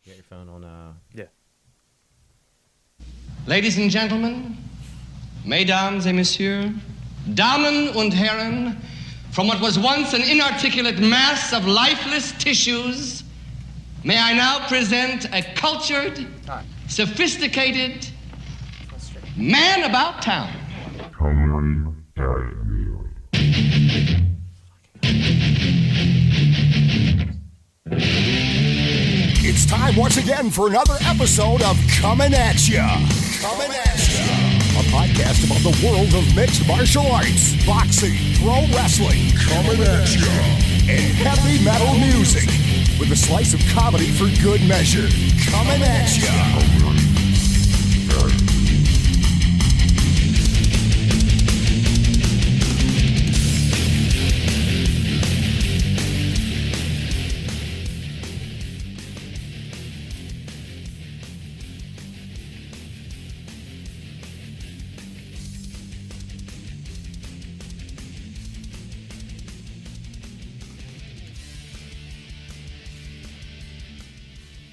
Get your phone on. Yeah. Ladies and gentlemen, mesdames et messieurs, Damen und Herren, from what was once an inarticulate mass of lifeless tissues, may I now present a cultured, sophisticated man about town. It's time once again for another episode of Coming At Ya. Coming At Ya. A podcast about the world of mixed martial arts, boxing, pro wrestling, coming at ya, and heavy metal music with a slice of comedy for good measure. Coming at ya.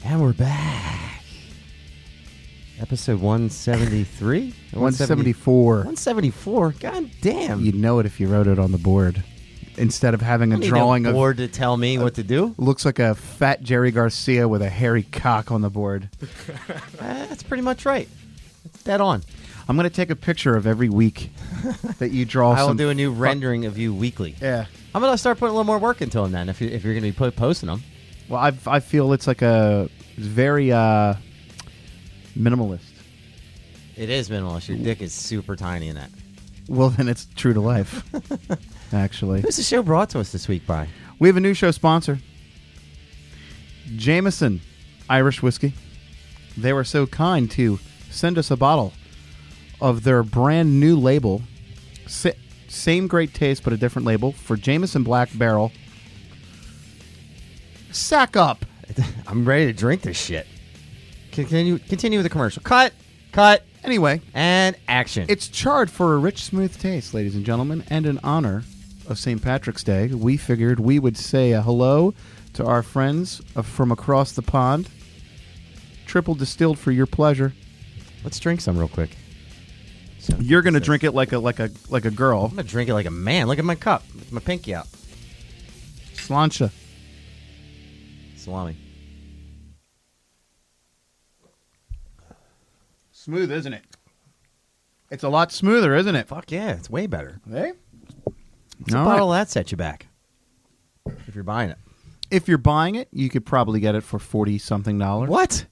And we're back. Episode 173? 174. 174? God damn. You'd know it if you wrote it on the board. Instead of having a drawing a of... board to tell me what to do? Looks like a fat Jerry Garcia with a hairy cock on the board. That's pretty much right. It's dead on. I'm going to take a picture of every week that you draw. I will do a new rendering of you weekly. Yeah. I'm going to start putting a little more work into them then, if you're going to be posting them. Well, I feel it's like it's very minimalist. It is minimalist. Your dick is super tiny in that. Well, then it's true to life, actually. Who's the show brought to us this week by? We have a new show sponsor. Jameson Irish Whiskey. They were so kind to send us a bottle of their brand new label. Same great taste, but a different label for Jameson Black Barrel. Sack up. I'm ready to drink this shit. Continue with the commercial. Cut. Anyway. And action. It's charred for a rich, smooth taste, ladies and gentlemen. And in honor of St. Patrick's Day, we figured we would say a hello to our friends from across the pond. Triple distilled for your pleasure. Let's drink some real quick. So, you're going to drink it like a girl. I'm going to drink it like a man. Look at my cup. With my pinky out. Sláinte. Salami. Smooth, isn't it? It's a lot smoother, isn't it? Fuck yeah, it's way better. Hey? What's a bottle of that set you back? If you're buying it. If you're buying it, you could probably get it for $40-something. What?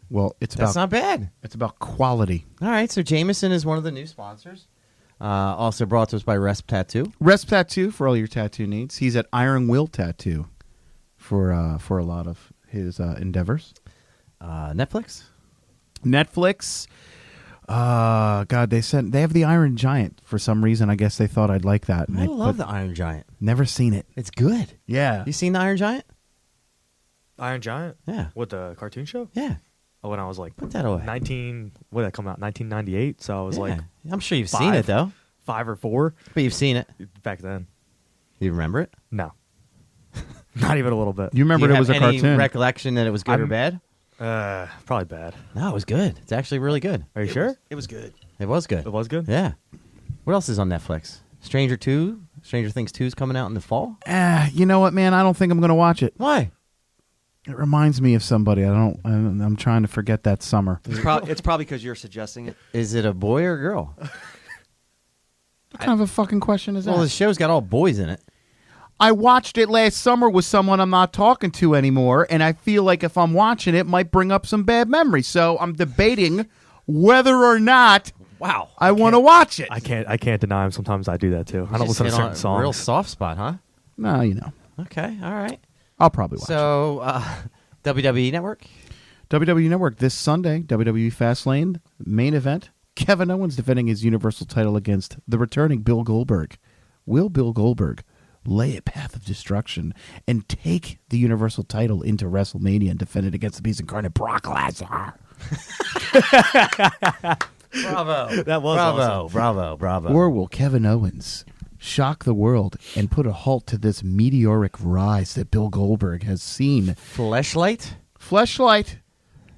Well, That's not bad. It's about quality. All right, so Jameson is one of the new sponsors. Also brought to us by Resp Tattoo. Resp Tattoo for all your tattoo needs. He's at Iron Will Tattoo for a lot of his endeavors. Netflix. God, they have the Iron Giant for some reason. I guess they thought I'd like that. I love the Iron Giant. Never seen it. It's good. Yeah. You seen the Iron Giant? Iron Giant? Yeah. What, the cartoon show? Yeah. Oh, when I was like... Put that away. What did that come out? 1998? So I was like... I'm sure you've seen it, though. 5 or 4. But you've seen it. Back then. You remember it? No. Not even a little bit. You remember it was a cartoon. Any recollection that it was good or bad? Probably bad. No, it was good. It's actually really good. Are you sure? It was good. It was good. It was good? Yeah. What else is on Netflix? Stranger Things 2 is coming out in the fall? You know what, man? I don't think I'm going to watch it. Why? It reminds me of somebody. I'm trying to forget that summer. It's probably because you're suggesting it. Is it a boy or a girl? What kind of a fucking question is that? Well, the show's got all boys in it. I watched it last summer with someone I'm not talking to anymore, and I feel like if I'm watching it might bring up some bad memories. So I'm debating whether or not I want to watch it. I can't deny him. Sometimes I do that too. I don't listen to certain songs. Real soft spot, huh? No, you know. Okay, all right. I'll probably watch it. So, WWE Network? WWE Network this Sunday, WWE Fastlane, main event. Kevin Owens defending his Universal title against the returning Bill Goldberg. Will Bill Goldberg lay a path of destruction and take the Universal title into WrestleMania and defend it against the Beast Incarnate Brock Lesnar? Bravo. That was awesome. Bravo. Or will Kevin Owens shock the world and put a halt to this meteoric rise that Bill Goldberg has seen. Fleshlight? Fleshlight.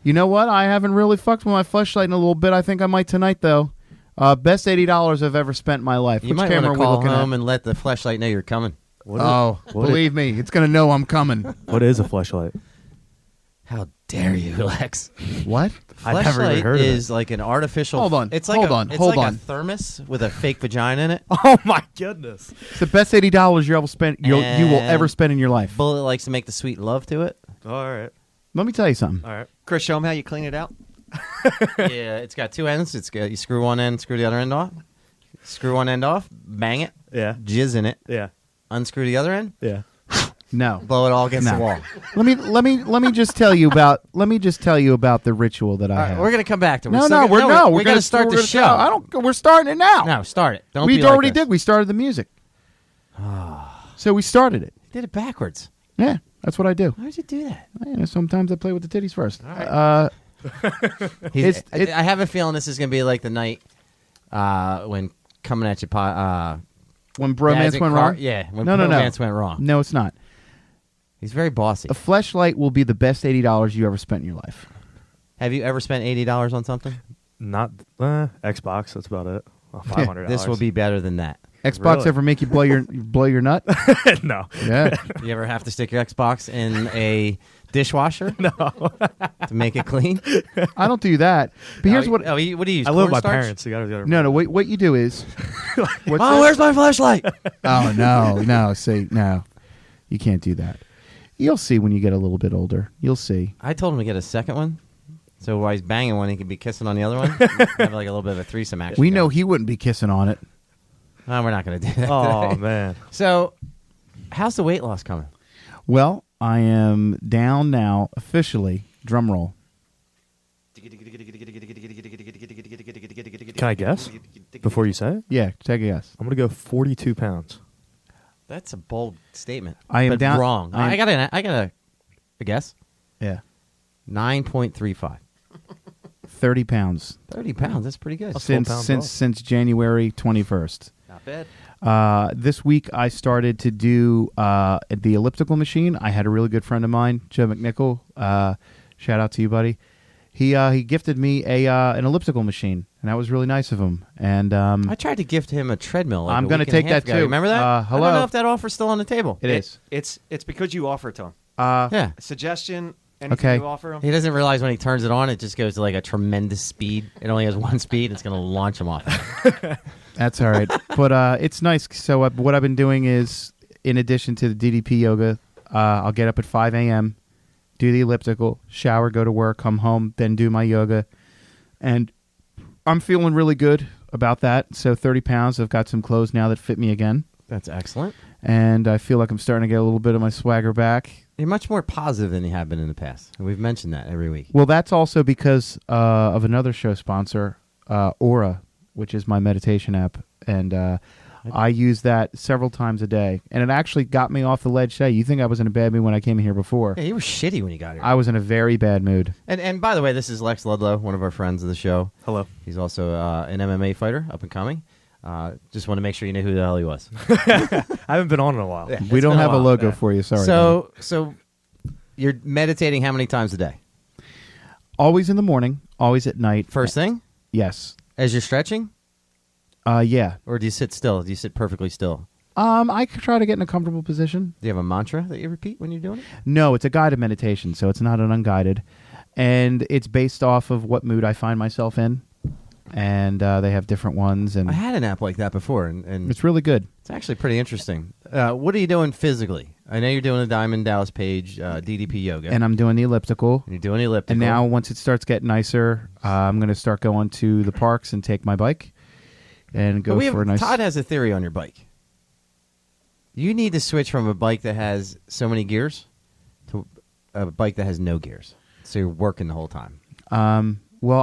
You know what? I haven't really fucked with my fleshlight in a little bit. I think I might tonight, though. Best $80 I've ever spent in my life. You Which might camera want to are we call looking home at? and let the fleshlight know you're coming. Believe me, it's going to know I'm coming. What is a fleshlight? How dare you, Lex? What? I've never even Fleshlight heard of is like an artificial. Hold on, It's like hold a, on, it's hold like on. a thermos with a fake vagina in it. Oh my goodness! It's the best $80 you ever spent. You will ever spend in your life. Bullet likes to make the sweet love to it. All right, Let me tell you something. all right. Chris, show him how you clean it out. Yeah, it's got two ends. You screw one end, screw the other end off. Screw one end off, bang it, Yeah, jizz in it. yeah, Unscrew the other end, yeah. No. blow it all against No. the wall. Let me just tell you about the ritual that I All right, have. we're gonna come back to it. we're we're gonna gonna start the show. We're starting it now. No, start it. Don't we be like already this. did. We started the music. So we started it. Did it backwards. Yeah, that's what I do. Why did you do that? Yeah, sometimes I play with the titties first. I have a feeling this is gonna be like the night when coming at you. When bromance went wrong. Yeah, when No. bromance went wrong. No, it's not. He's very bossy. A fleshlight will be the best $80 you ever spent in your life. Have you ever spent $80 on something? Not Xbox. That's about it. Well, $500. This will be better than that. Xbox Really? ever make you blow your nut? no. Yeah. You ever have to stick your Xbox in a dishwasher? No. To make it clean? I don't do that. But here's what. What do you use? I live with my cornstarch? parents. You gotta No. What you do is. What's Oh, this? where's my flashlight? Oh no. See, no, you can't do that. You'll see when you get a little bit older. You'll see. I told him to get a second one. So while he's banging one, he could be kissing on the other one. Have like a little bit of a threesome action. We know going. he wouldn't be kissing on it. Oh, we're not going to do that. Oh today. man. So, how's the weight loss coming? Well, I am down now officially. Drum roll. Can I guess before you say it? Yeah, take a guess. I'm gonna go 42 pounds. That's a bold statement. I am but down- wrong. I am- I got a guess. Yeah, 9.35. 30 pounds 30 pounds. That's pretty good. That's 12 pounds off. since January 21st. Not bad. This week I started to do the elliptical machine. I had a really good friend of mine, Joe McNichol. Shout out to you, buddy. He gifted me an elliptical machine, and that was really nice of him. And I tried to gift him a treadmill. Like I'm going gonna to take that ago. too. Remember that? I Hello? don't know if that offer's still on the table. it is. It's because you offer it to him. Yeah. Suggestion. Anything Okay. you offer him. He doesn't realize when he turns it on, it just goes to like a tremendous speed. It only has one speed. It's going to launch him off. That's all right. But it's nice. So what I've been doing is, in addition to the DDP yoga, I'll get up at 5 a.m., do the elliptical, shower, go to work, come home, then do my yoga. And I'm feeling really good about that. So 30 pounds. I've got some clothes now that fit me again. That's excellent. And I feel like I'm starting to get a little bit of my swagger back. You're much more positive than you have been in the past. And we've mentioned that every week. Well, that's also because of another show sponsor, Aura, which is my meditation app. And I use that several times a day. And it actually got me off the ledge today. You think I was in a bad mood when I came in here before. Yeah, you were shitty when you got here. I was in a very bad mood. And by the way, this is Lex Ludlow, one of our friends of the show. Hello. He's also an MMA fighter, up and coming. Just want to make sure you know who the hell he was. I haven't been on in a while. Yeah. We It's don't been a have a while. logo Yeah. for you. Sorry. So you're meditating how many times a day? always in the morning, always at night. First thing? Yes. As you're stretching? Yeah. Or do you sit still? Do you sit perfectly still? I could try to get in a comfortable position. Do you have a mantra that you repeat when you're doing it? No, it's a guided meditation, so it's not an unguided. And it's based off of what mood I find myself in. And they have different ones. And I had an app like that before, and it's really good. it's actually pretty interesting. What are you doing physically? I know you're doing the Diamond Dallas Page DDP yoga. And I'm doing the elliptical. You're doing elliptical. And now, once it starts getting nicer, I'm going to start going to the parks and take my bike and go for a nice... Todd has a theory on your bike. You need to switch from a bike that has so many gears to a bike that has no gears. So you're working the whole time. Well,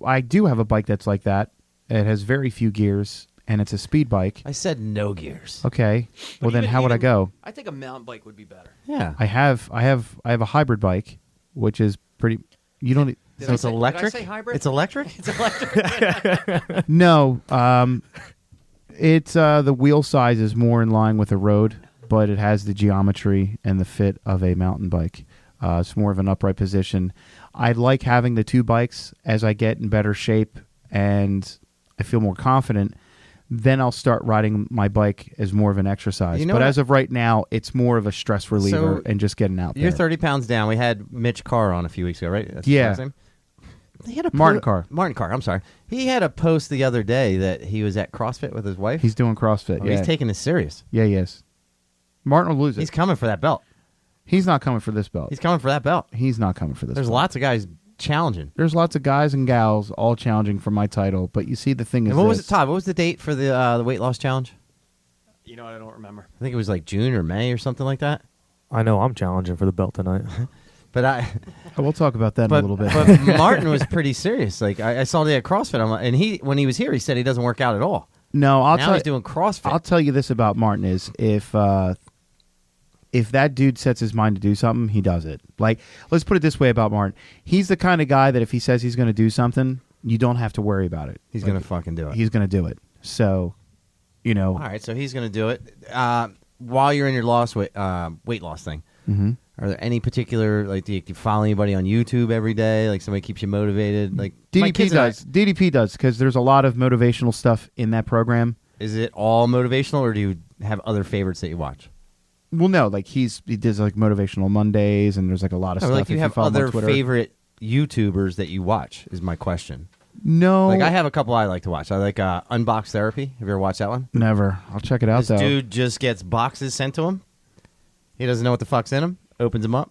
I do have a bike that's like that. It has very few gears, and it's a speed bike. I said no gears. Okay. Well, then how would I go? I think a mountain bike would be better. Yeah. I have a hybrid bike, which is pretty... You don't... So it's electric? Did I say hybrid? It's electric? It's electric. No. It's the wheel size is more in line with a road, but it has the geometry and the fit of a mountain bike. It's more of an upright position. I like having the two bikes as I get in better shape and I feel more confident. Then I'll start riding my bike as more of an exercise. You know but what? as of right now, it's more of a stress reliever So, and just getting out You're there. 30 pounds down. We had Mitch Carr on a few weeks ago, right? That's Yeah. his name? He had a Martin Carr. Martin Carr, I'm sorry. He had a post the other day that he was at CrossFit with his wife. He's doing CrossFit. Oh, yeah. He's taking this serious. Yeah, he is. Martin will lose it. He's coming for that belt. He's not coming for this belt. He's coming for that belt. He's not coming for this There's belt. lots of guys challenging. There's lots of guys and gals all challenging for my title, but you see the thing is And what was this. it, Todd? What was the date for the weight loss challenge? You know what? I don't remember. I think it was like June or May or something like that. I know I'm challenging for the belt tonight. But We'll talk about that in a little bit. But Martin was pretty serious. Like I saw the at CrossFit, and when he was here, he said he doesn't work out at all. No, Now he's doing CrossFit. I'll tell you this about Martin is if that dude sets his mind to do something, he does it. Like, let's put it this way about Martin. He's the kind of guy that if he says he's going to do something, you don't have to worry about it. He's going to fucking do it. He's going to do it. So, All right, so he's going to do it. While you're in your weight loss thing, are there any particular, like, do you follow anybody on YouTube every day? Like, somebody keeps you motivated? Like, my DDP kids and I- does. DDP does, because there's a lot of motivational stuff in that program. Is it all motivational, or do you have other favorites that you watch? Well, no, like he does like motivational Mondays, and there's like a lot of Or stuff. like you if have follow him on other Twitter. favorite YouTubers that you watch, is my question. No, Like, I have a couple I like to watch. I like Unbox Therapy. Have you ever watched that one? never. I'll check it out This though. dude just gets boxes sent to him. He doesn't know what the fuck's in them. Opens them up,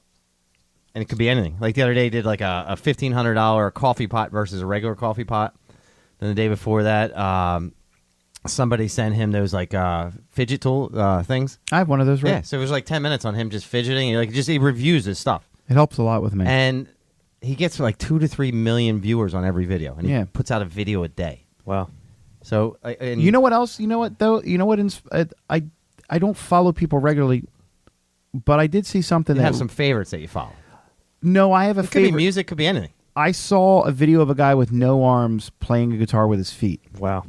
and it could be anything. Like the other day, he did like a $1,500 coffee pot versus a regular coffee pot. Then the day before that, somebody sent him those like fidget tool things. I have one of those. Right? Yeah, so it was like 10 minutes on him just fidgeting. He reviews his stuff, It helps a lot with me. and he gets like 2 to 3 million viewers on every video, and he Yeah. puts out a video a day. Wow. So and You know what else? You know what though? You know what? I don't follow people regularly, but I did see something you that have some favorites that you follow. No, I have a It could be favorite. music, could be anything. I saw a video of a guy with no arms playing a guitar with his feet, Wow.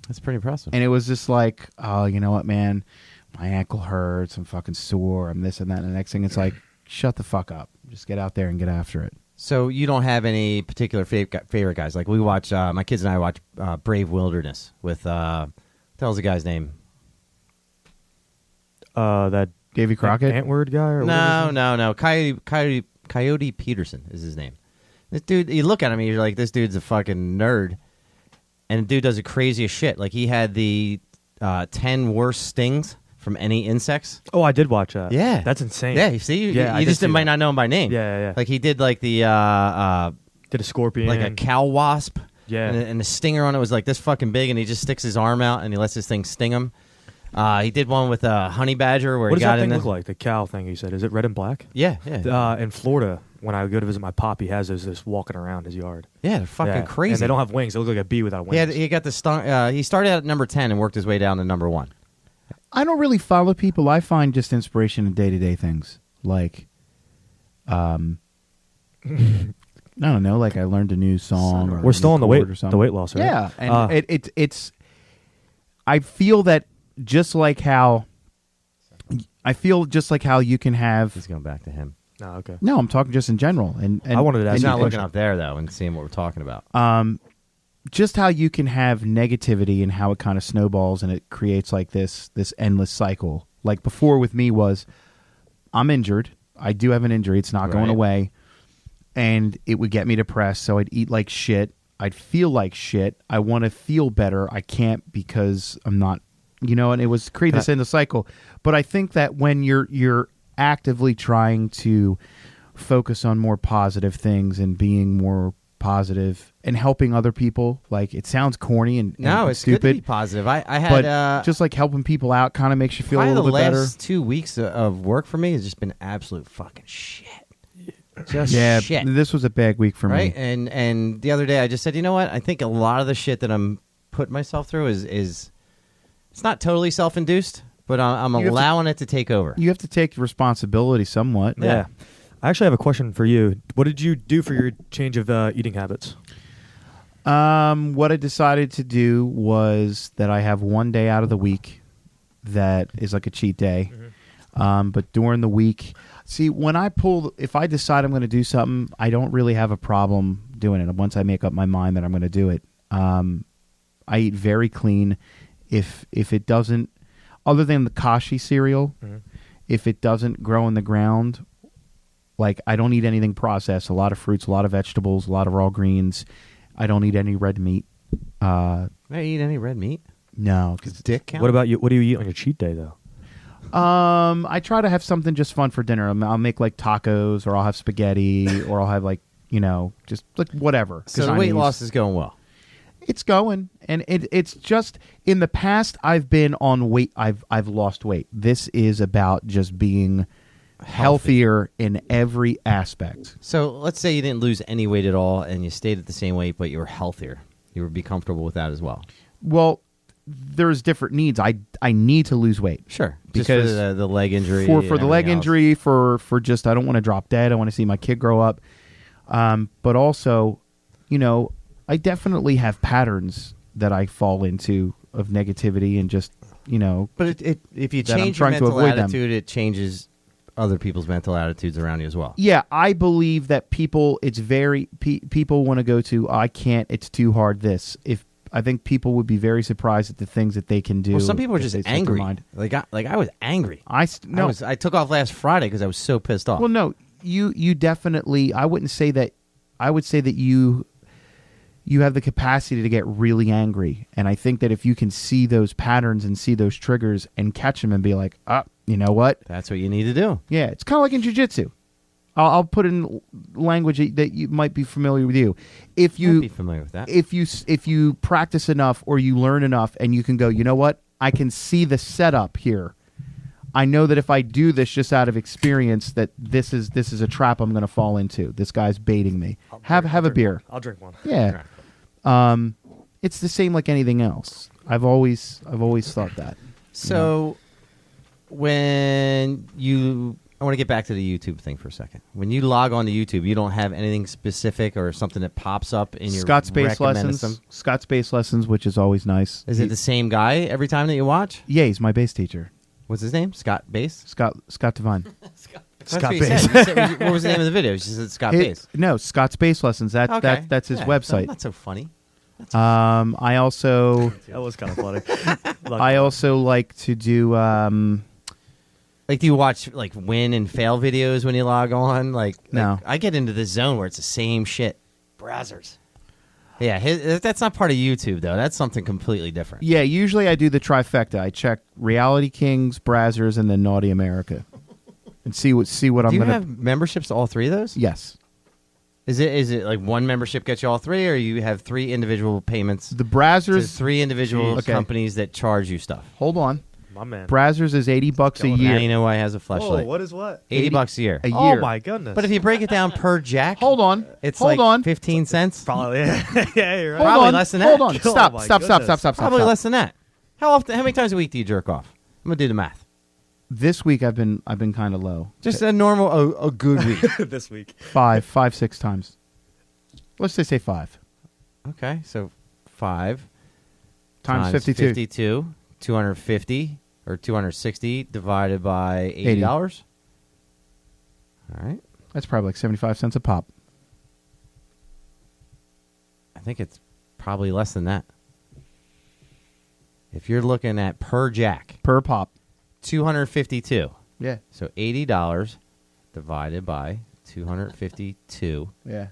That's pretty impressive. and it was just like, oh, you know what, man? My ankle hurts. I'm fucking sore. I'm this and that. And the next thing, it's like, shut the fuck up. Just get out there and get after it. So you don't have any particular favorite guys? Like we watch, my kids and I watch Brave Wilderness with, what the hell's the guy's name? That Davy Crockett. Antword guy or what is No. Coyote Peterson is his name. This dude, you look at him, you're like, this dude's a fucking nerd. And the dude does the craziest shit. Like he had the 10 worst stings from any insects. Oh, I did watch that. Yeah. That's insane. Yeah, you see? Yeah, I you did just see might that. not know him by name. Yeah. Like he did like the Did a scorpion. like a cow wasp. Yeah. And the stinger on it was like this fucking big, and he just sticks his arm out and he lets this thing sting him. He did one with a honey badger where What he does got that in thing there. look like? The cow thing you said. Is it red and black? Yeah. In Florida, when I go to visit my pop, he has those just walking around his yard. Yeah, they're fucking Yeah. crazy. And they don't have wings. They look like a bee without wings. He got the he started at number 10 and worked his way down to number 1. I don't really follow people. I find just inspiration in day-to-day things. Like, I don't know. Like I learned a new song. Or We're still a on the new weight chord or something. loss, right? Yeah, and it's. I feel just like how you can have. He's going back to him. Oh, okay. No, I'm talking just in general, and I wanted to ask He's you not a looking question. up there though and seeing what we're talking about. just how you can have negativity and how it kind of snowballs and it creates like this endless cycle. Like before with me was, I'm injured. I do have an injury. It's not going Right. away. And it would get me depressed. So I'd eat like shit. I'd feel like shit. I want to feel better. I can't because I'm not, and it was create this endless cycle. But I think that when you're actively trying to focus on more positive things and being more positive and helping other people, like it sounds corny and No, and it's stupid. good to be positive. I but had just like helping people out kind of makes you feel a probably little the bit better. last 2 weeks of work for me has just been absolute fucking shit. Just Yeah, shit. this was a bad week for Right? me. And the other day I just said, you know what? I think a lot of the shit that I'm putting myself through is it's not totally self-induced, but I'm You have to- allowing it to take over. You have to take responsibility somewhat. Yeah. I actually have a question for you. What did you do for your change of eating habits? What I decided to do was that I have one day out of the week that is like a cheat day. But during the week, see, if I decide I'm going to do something, I don't really have a problem doing it. Once I make up my mind that I'm going to do it, I eat very clean. If it doesn't, other than the kashi cereal, if it doesn't grow in the ground, like I don't eat anything processed. A lot of fruits, a lot of vegetables, a lot of raw greens. I don't eat any red meat. I eat any red meat? No, Does dick count? What about you? What do you eat on your cheat day, though? I try to have something just fun for dinner. I'll make like tacos, or I'll have spaghetti, or I'll have like just like whatever. So the weight loss is going well. It's going, and it's just in the past I've been on weight. I've lost weight. This is about just being healthier in every aspect. So let's say you didn't lose any weight at all, and you stayed at the same weight, but you were healthier. You would be comfortable with that as well. Well, there's different needs. I need to lose weight. Sure, because just for the leg injury. For the leg else. injury, for just I don't want to drop dead. I want to see my kid grow up. But also, I definitely have patterns that I fall into of negativity and just But if you that I'm change your trying to mental avoid them. attitude, it changes other people's mental attitudes around you as well. Yeah, I believe that people want to go to I can't. It's too hard. I think people would be very surprised at the things that they can do. Well, some people are if just they set their angry. mind. Like I was angry. I took off last Friday because I was so pissed off. Well, no, you definitely. I wouldn't say that. I would say that you have the capacity to get really angry, and I think that if you can see those patterns and see those triggers and catch them and be like, you know what? That's what you need to do. Yeah, it's kind of like in jiu-jitsu. I'll put in language that you might be familiar with. If you I'd be familiar with that. If you practice enough or you learn enough, and you can go, you know what? I can see the setup here. I know that if I do this just out of experience, that this is a trap I'm going to fall into. This guy's baiting me. Have a beer. I'll drink one. Yeah. It's the same like anything else. I've always thought that. So when I want to get back to the YouTube thing for a second. When you log on to YouTube, you don't have anything specific or something that pops up in your Scott's Bass recommended Lessons. them? Scott's Bass Lessons, which is always nice. Is it the same guy every time that you watch? Yeah, he's my bass teacher. What's his name? Scott Bass? Scott Devine. That's what you said. You said- what was the name of the video? You said Scott Bass. No, Scott's Bass Lessons. That's his Yeah, website. Not so funny. I also That was kind of funny. I also like to do Like, do you watch like win and fail videos when you log on? No. I get into this zone where it's the same shit. Brazzers. Yeah, that's not part of YouTube though. That's something completely different. Yeah, usually I do the trifecta. I check Reality Kings, Brazzers, and then Naughty America, and see what I'm Do you gonna. have memberships to all three of those? Yes, Is it like one membership gets you all three, or you have three individual payments the to Brazzers. three individual Okay. companies that charge you stuff? Hold on, My man. Brazzers is $80 a Going year. Now you know why he has a flashlight. what is what? $80 a year. A Oh year. my goodness. But if you break it down per jack, Hold on, it's hold like on. 15 cents. Probably yeah, you're right. Hold Probably on. less than Hold that. on. Oh Stop. my Stop. Stop. goodness. Stop. Stop. Probably Stop. less than that. How many times a week do you jerk off? I'm gonna do the math. This week I've been kind of low. Just a normal, a good week. this week. 6 times. Let's just say 5 Okay, so 5 times 52. 52, 250 or 260 divided by $80. 80. All right. That's probably like 75 cents a pop. I think it's probably less than that. If you're looking at per jack, Per pop. 252. Yeah. So $80 divided by 252. Yeah.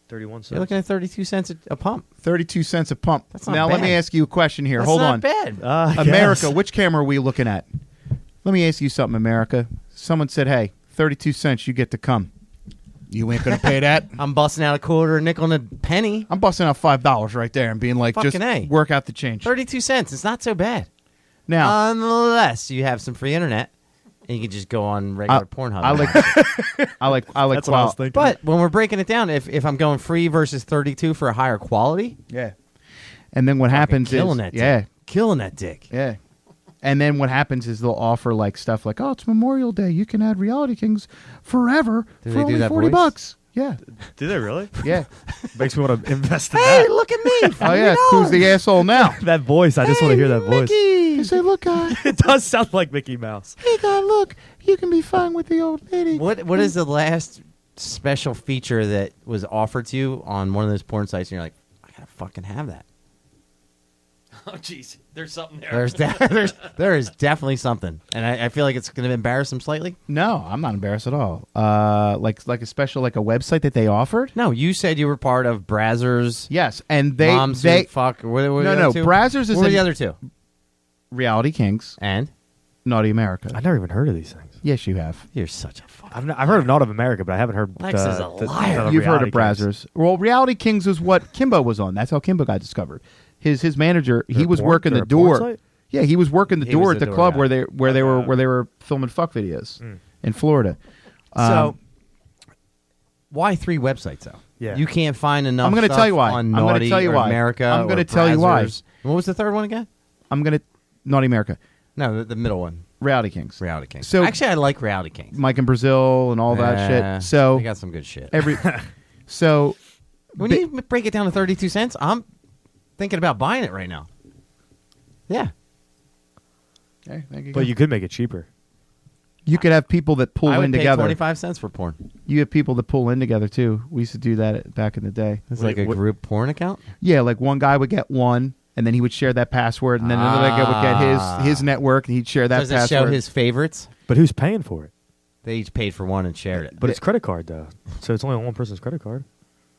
31 cents. You're looking at 32 cents a pump. 32 cents a pump. That's not Now let bad. me ask you a question here. That's Hold not on. bad. America, which camera are we looking at? Let me ask you something, America. Someone said, hey, 32 cents, you get to come. You ain't going to pay that? I'm busting out a quarter, a nickel, and a penny. I'm busting out $5 right there and being like, Fucking just A. work out the change. 32 cents. It's not so bad. Now, Unless you have some free internet and you can just go on regular Pornhub. I like That's what I was thinking. But when we're breaking it down, if I'm going free versus 32 for a higher quality, yeah. And then what happens killing is, that yeah, dick. Killing that dick. yeah. And then what happens is they'll offer like stuff like, oh, it's Memorial Day. You can add Reality Kings forever Do for they do only that $40. voice? Yeah, Do they really? yeah. Makes me want to invest in Hey, that. look at me. Oh yeah, who's the asshole now? That voice. I just want to hear that voice. They say, look, guy, It does sound like Mickey Mouse. hey, guy, look, you can be fine with the old lady. What is the last special feature that was offered to you on one of those porn sites, and you're like, I gotta fucking have that? Oh, jeez. There's something there. There is definitely something, and I feel like it's going to embarrass him slightly. No, I'm not embarrassed at all. Like a special, like a website that they offered. No, you said you were part of Brazzers. Yes, and Mom, they Sweet Fuck. What were no, the no. other two? Brazzers is What were the in other two? Reality Kings, And Naughty America. I've never even heard of these things. Yes, you have. you're such a fuck. I've heard of Not of America, but I haven't heard. Lex is a liar. You've heard of Reality Brazzers. Kings. Well, Reality Kings is what Kimbo was on. That's how Kimbo got discovered. His manager, he They're was porn- working they're the a porn door. site? Yeah, he was working the He door was at the the door club guy. where they were filming fuck videos in Florida. So, why 3 websites though? Yeah. You can't find enough. I'm gonna stuff tell you why. On I'm gonna Naughty tell you or why. America. I'm gonna or tell you why. Brazzers. What was the third one again? I'm gonna Naughty America, No, the middle one. Reality Kings, Reality Kings. So- Actually, I like Reality Kings. Mike in Brazil, and all that shit. So they got some good shit. every so When you break it down to 32 cents, I'm thinking about buying it right now. Yeah. okay, thank you. But you could make it cheaper. You could have people that pull I would in pay together. 25 cents for porn. You have people that pull in together too. We used to do that back in the day. It's Wait, like a what- group porn account? Yeah, like one guy would get one, and then he would share that password, and then another guy would get his network, and he'd share that Does it password. show his favorites? But who's paying for it? They each paid for one and shared it. But it's credit card though, so it's only on one person's credit card.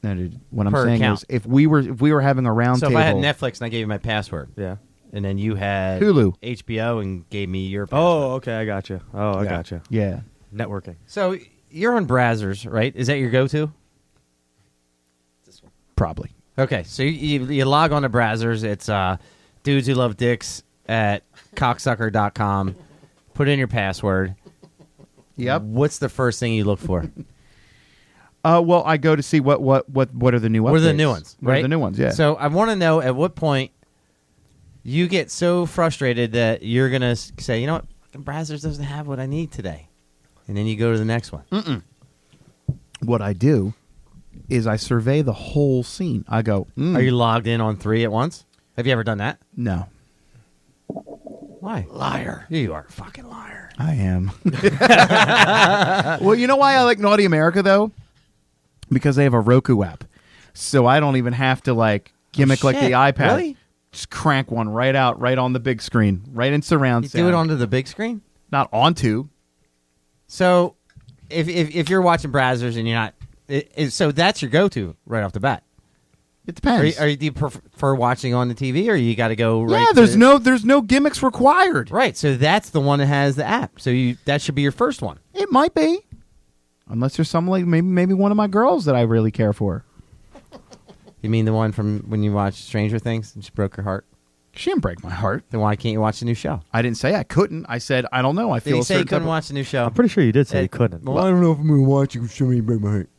No, dude, what I'm Per saying account. is, if we were having a round So table, if I had Netflix and I gave you my password, Yeah. and then you had Hulu. HBO and gave me your password. Oh, okay, I got you. Oh, I Yeah. got you. yeah, Networking. So you're on Brazzers, right? Is that your go-to? probably. Okay, so you log on to Brazzers. It's dudes who love dicks at cocksucker.com. Put in your password. Yep. What's the first thing you look for? Well, I go to see what are the new updates. What are the new ones? What are Right? the new ones? Yeah. So I want to know at what point you get so frustrated that you're gonna say, you know what, fucking Brazzers doesn't have what I need today, and then you go to the next one. what I do is I survey the whole scene. I go, Are you logged in on 3 at once? Have you ever done that? no, Why? Liar. You are a fucking liar. I am. Well, you know why I like Naughty America though? Because they have a Roku app, so I don't even have to like gimmick like the shit. iPad. Really? Just crank one right out, right on the big screen, right in surround You sound. do it onto the big screen? not onto. So if you're watching Brazzers and you're not, so that's your go-to right off the bat. It depends. Do you prefer watching on the TV, or you got to go right? yeah, there's no gimmicks required. Right, so that's the one that has the app. So that should be your first one. It might be, unless there's some like maybe one of my girls that I really care for. You mean the one from when you watched Stranger Things and she broke your heart? She didn't break my heart. Then why can't you watch the new show? I didn't say I couldn't. I said I don't know. I Did feel you a say you certain couldn't type of- watch the new show? I'm pretty sure you did say you couldn't. Well, I don't know if I'm going to watch it because somebody broke my heart.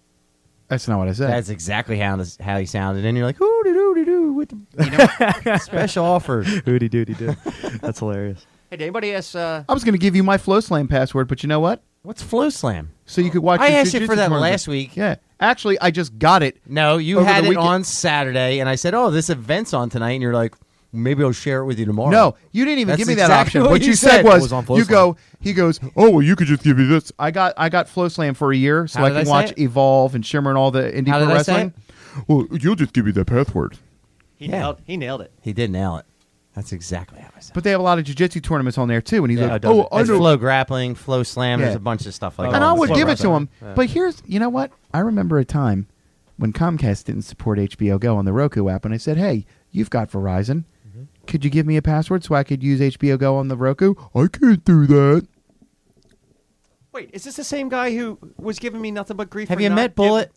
That's not what I said. That's exactly how he sounded. And you're like, hoo-dee-doo-dee-doo, with the special offer. Hooty doody do. That's hilarious. Hey, did anybody ask? I was going to give you my Flow Slam password, but you know what? What's Flow Slam? So you could watch. I your asked you jiu-jitsu for that tournament. last week. Yeah, actually, I just got it. No, you Over had the it weekend. on Saturday, and I said, oh, this event's on tonight. And you're like, maybe I'll share it with you tomorrow. No, you didn't even That's give me that exactly option. what What you you said said. was, It was on Flow you Slam. go. He goes, oh well, you could just give me this. I got Flow Slam for a year, so How I did I can say watch it? Evolve and Shimmer and all the indie How pro did I say wrestling. Well, you'll just give me that password. He Yeah. nailed it. He did nail it. That's exactly how I said it. But they have a lot of jiu-jitsu tournaments on there too, and he's Yeah, like, it does. oh, I There's know. Flow Grappling, Flow Slam. There's Yeah. a bunch of stuff like Oh, that. And I would Flow give it to Wrestling. him. But you know what? I remember a time when Comcast didn't support HBO Go on the Roku app, and I said, hey, you've got Verizon. Could you give me a password so I could use HBO Go on the Roku? I can't do that. Wait, is this the same guy who was giving me nothing but grief? Have for you not met giving- Bullet?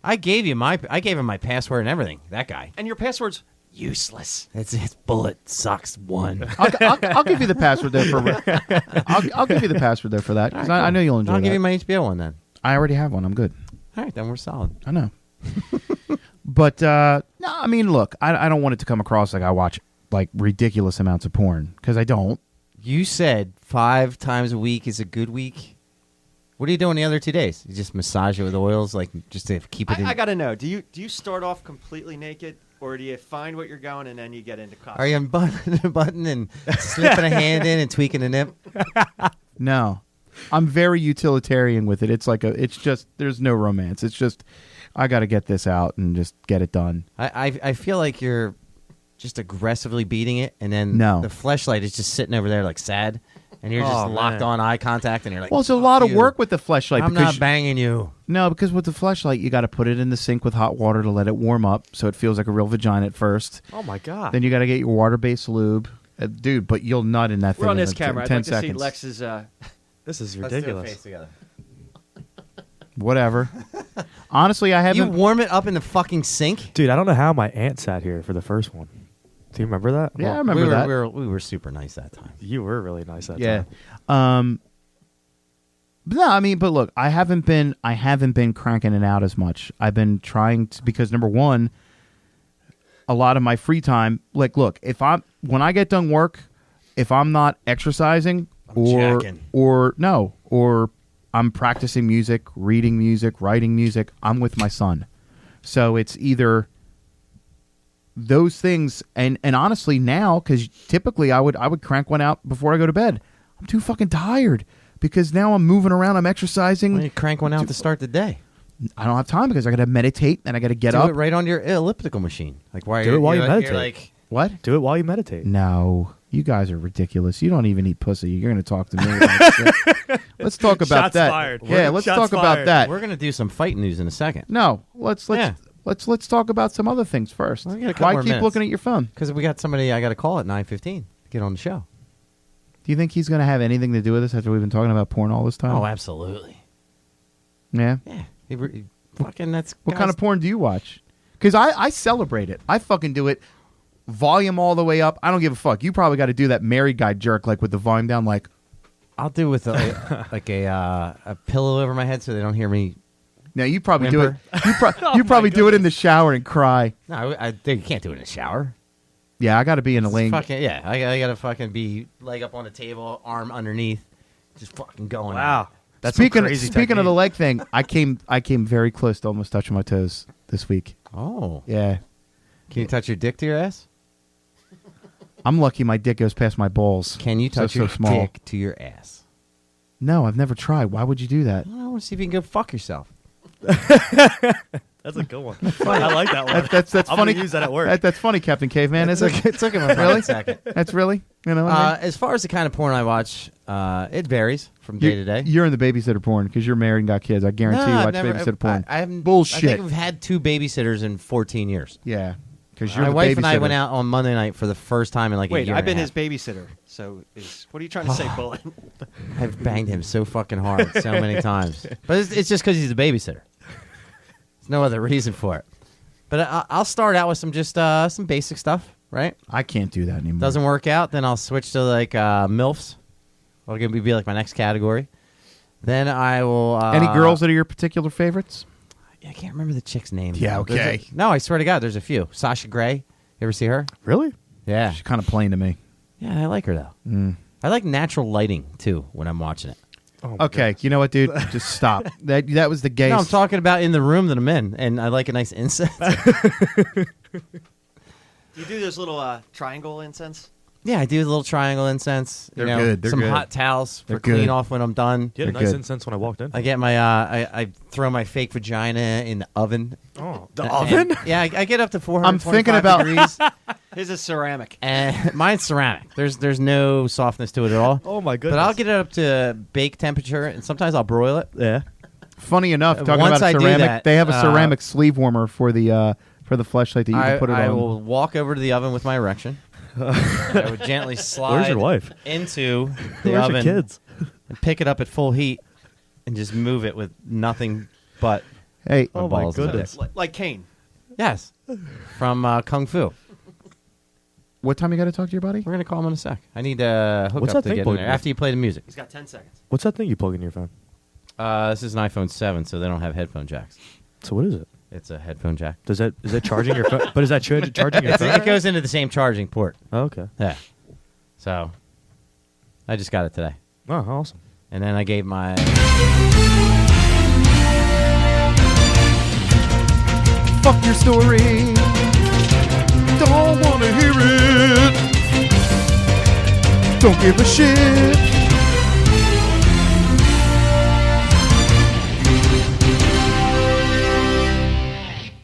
I gave him my password and everything. That guy. And your password's Useless. It's Bullet sucks one. I'll give you the password there for. I'll give you the password there for that because I know you'll enjoy I'll that. give you my HBO one then. I already have one. I'm good. All right, then we're solid. I know. But no, I mean, look, I don't want it to come across like I watch like ridiculous amounts of porn because I don't. You said 5 times a week is a good week. What are you doing the other 2 days? You just massage it with oils, like just to keep it in. I gotta know. Do you start off completely naked, or do you find what you're going and then you get into costume? Are you unbuttoning a button and slipping a hand in and tweaking a nip? No. I'm very utilitarian with it. It's just there's no romance. It's just I got to get this out and just get it done. I feel like you're just aggressively beating it, and then No. the fleshlight is just sitting over there like sad, and you're just locked on eye contact, and you're like, Well, it's a lot of work with the fleshlight. I'm not banging you. No, because with the fleshlight, you got to put it in the sink with hot water to let it warm up, so it feels like a real vagina at first. Oh my god. Then you got to get your water-based lube, dude. But you'll nut in that thing. We're on in this camera. I'd 10 like to seconds. see Lex's. This is Let's do a ridiculous. face together. Whatever. Honestly, I You haven't. warm it up in the fucking sink? Dude, I don't know how my aunt sat here for the first one. Do you remember that? Yeah, I Well, remember that. We were super nice that time. You were really nice that Yeah. time. But no, I mean, but look, I haven't been cranking it out as much. I've been trying to, because number one, a lot of my free time, like, look, when I get done work, if I'm not exercising jacking. or I'm practicing music, reading music, writing music, I'm with my son. So it's either those things, and honestly now, because typically I would crank one out before I go to bed. I'm too fucking tired because now I'm moving around, I'm exercising. Why don't you crank one out to start the day? I don't have time because I got to meditate and I got to get Do up. it right on your elliptical machine. Like why? Do it while you meditate. You're like, What? Do it while you meditate. No, you guys are ridiculous. You don't even eat pussy. You're going to talk to me about shit. Let's talk about Shots that. fired. Yeah, let's Shots talk about fired. that. we're gonna do some fight news in a second. No, let's Yeah. talk about some other things first. Well, we got a couple Why more keep minutes. looking at your phone? Because we got somebody I got to call at 9:15 to get on the show. Do you think he's going to have anything to do with this after we've been talking about porn all this time? Oh, absolutely. Yeah. Yeah. Fucking that's. What kind of porn do you watch? Because I celebrate it. I fucking do it volume all the way up. I don't give a fuck. You probably got to do that married guy jerk like with the volume down like. I'll do with like a pillow over my head so they don't hear me. No, you probably do it. Whimper. You probably do it in the shower and cry. No, you can't do it in the shower. Yeah, I got to be in a lane. Fucking yeah, I gotta fucking be leg up on the table, arm underneath, just fucking going. Wow. That's Speaking some crazy of the technique. leg thing, I came very close to almost touching my toes this week. Oh, Yeah, can you touch your dick to your ass? I'm lucky my dick goes past my balls. Can you touch so your small. dick to your ass? No, I've never tried. Why would you do that? I want to see if you can go fuck yourself. That's a good one. I like that one. That's I'm funny. gonna use that at work. That's funny, Captain Caveman. Is it? It took him a Really? second. That's really. You know. What I mean? As far as the kind of porn I watch, it varies from day to day. You're in the babysitter porn because you're married and got kids. I guarantee you I've watch never- babysitter porn. I haven't. Bullshit. I think we've had 2 babysitters in 14 years. Yeah, because you're My the wife babysitter. and I went out on Monday night for the first time in like a Wait, year. I've and been a his half. babysitter. So what are you trying to say, Bullet? I've banged him so fucking hard so many times, but it's just because he's a babysitter. There's no other reason for it. But I'll start out with some basic stuff, right? I can't do that anymore. Doesn't work out, then I'll switch to like MILFs. Or gonna be like my next category. Then I will. Any girls that are your particular favorites? I can't remember the chick's name. Yeah, though. okay. No, I swear to God, there's a few. Sasha Grey. You ever see her? Really? Yeah. She's kind of plain to me. Yeah, I like her though. I like natural lighting too when I'm watching it. Oh my Okay, you know what, dude? Just stop. That was the gay. No, I'm talking about in the room that I'm in, and I like a nice incense. Do you do those little triangle incense? Yeah, I do a little triangle incense. They're good, they're some good. hot towels They're for clean good. off when I'm done. You had a They're nice good. incense when I walked in. I get my I throw my fake vagina in the oven. Oh, the And- oven? yeah, I get up to 425 I'm thinking about- degrees. His is ceramic. And mine's ceramic. There's no softness to it at all. Oh my goodness. But I'll get it up to bake temperature, and sometimes I'll broil it. Yeah. Funny enough, talking Once about I do ceramic, that, they have a ceramic sleeve warmer for the fleshlight that you can put it I on. will walk over to the oven with my erection. I would gently slide Where's your wife? into the Where's oven your kids? and pick it up at full heat and just move it with nothing but Hey, Oh my balls in it. goodness. Like Kane. Yes, from Kung Fu. what time you got to talk to your buddy? We're gonna call him in a sec. I need to hook What's up that to thing get in plugged there in? after you play the music. He's got 10 seconds. What's that thing you plug in your phone? This is an iPhone 7, so they don't have headphone jacks. So what is it? It's a headphone jack. Is that charging your phone? But is that charging your phone? It goes into the same charging port. Oh, okay. Yeah. So I just got it today. Oh, awesome. And then I gave my Fuck your story. Don't want to hear it. Don't give a shit.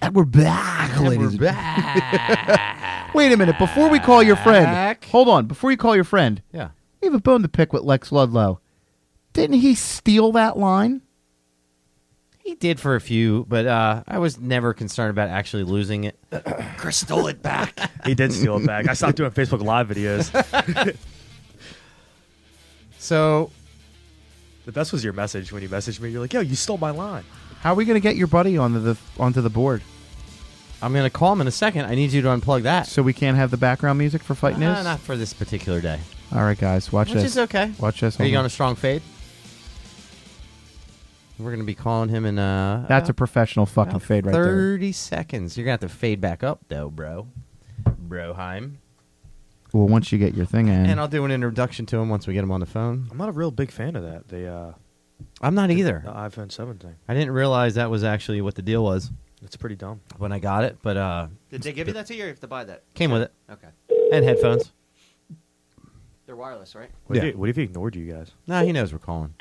And we're back, ladies. Wait a minute. Before we call your friend. Hold on. Before you call your friend. Yeah. We have a bone to pick with Lex Ludlow. Didn't he steal that line? He did for a few, but I was never concerned about actually losing it. Chris stole it back. He did steal it back. I stopped doing Facebook Live videos. So The best was your message when you messaged me. You're like, yo, you stole my line. How are we going to get your buddy onto the board? I'm going to call him in a second. I need you to unplug that. So we can't have the background music for Fight News? Not for this particular day. All right, guys, watch Which this. is okay. Watch this. Are you Hold on a strong fade? We're going to be calling him in That's a professional fucking fade right there. 30 seconds. You're going to have to fade back up, though, bro. Broheim. Well, once you get your thing in. And I'll do an introduction to him once we get him on the phone. I'm not a real big fan of that. I'm not either. The iPhone 7 thing. I didn't realize that was actually what the deal was It's pretty dumb. when I got it, but Did they give you that to you, or you have to buy that? came with it. Okay. And headphones. They're wireless, right? What if he ignored you guys? Nah, he knows we're calling.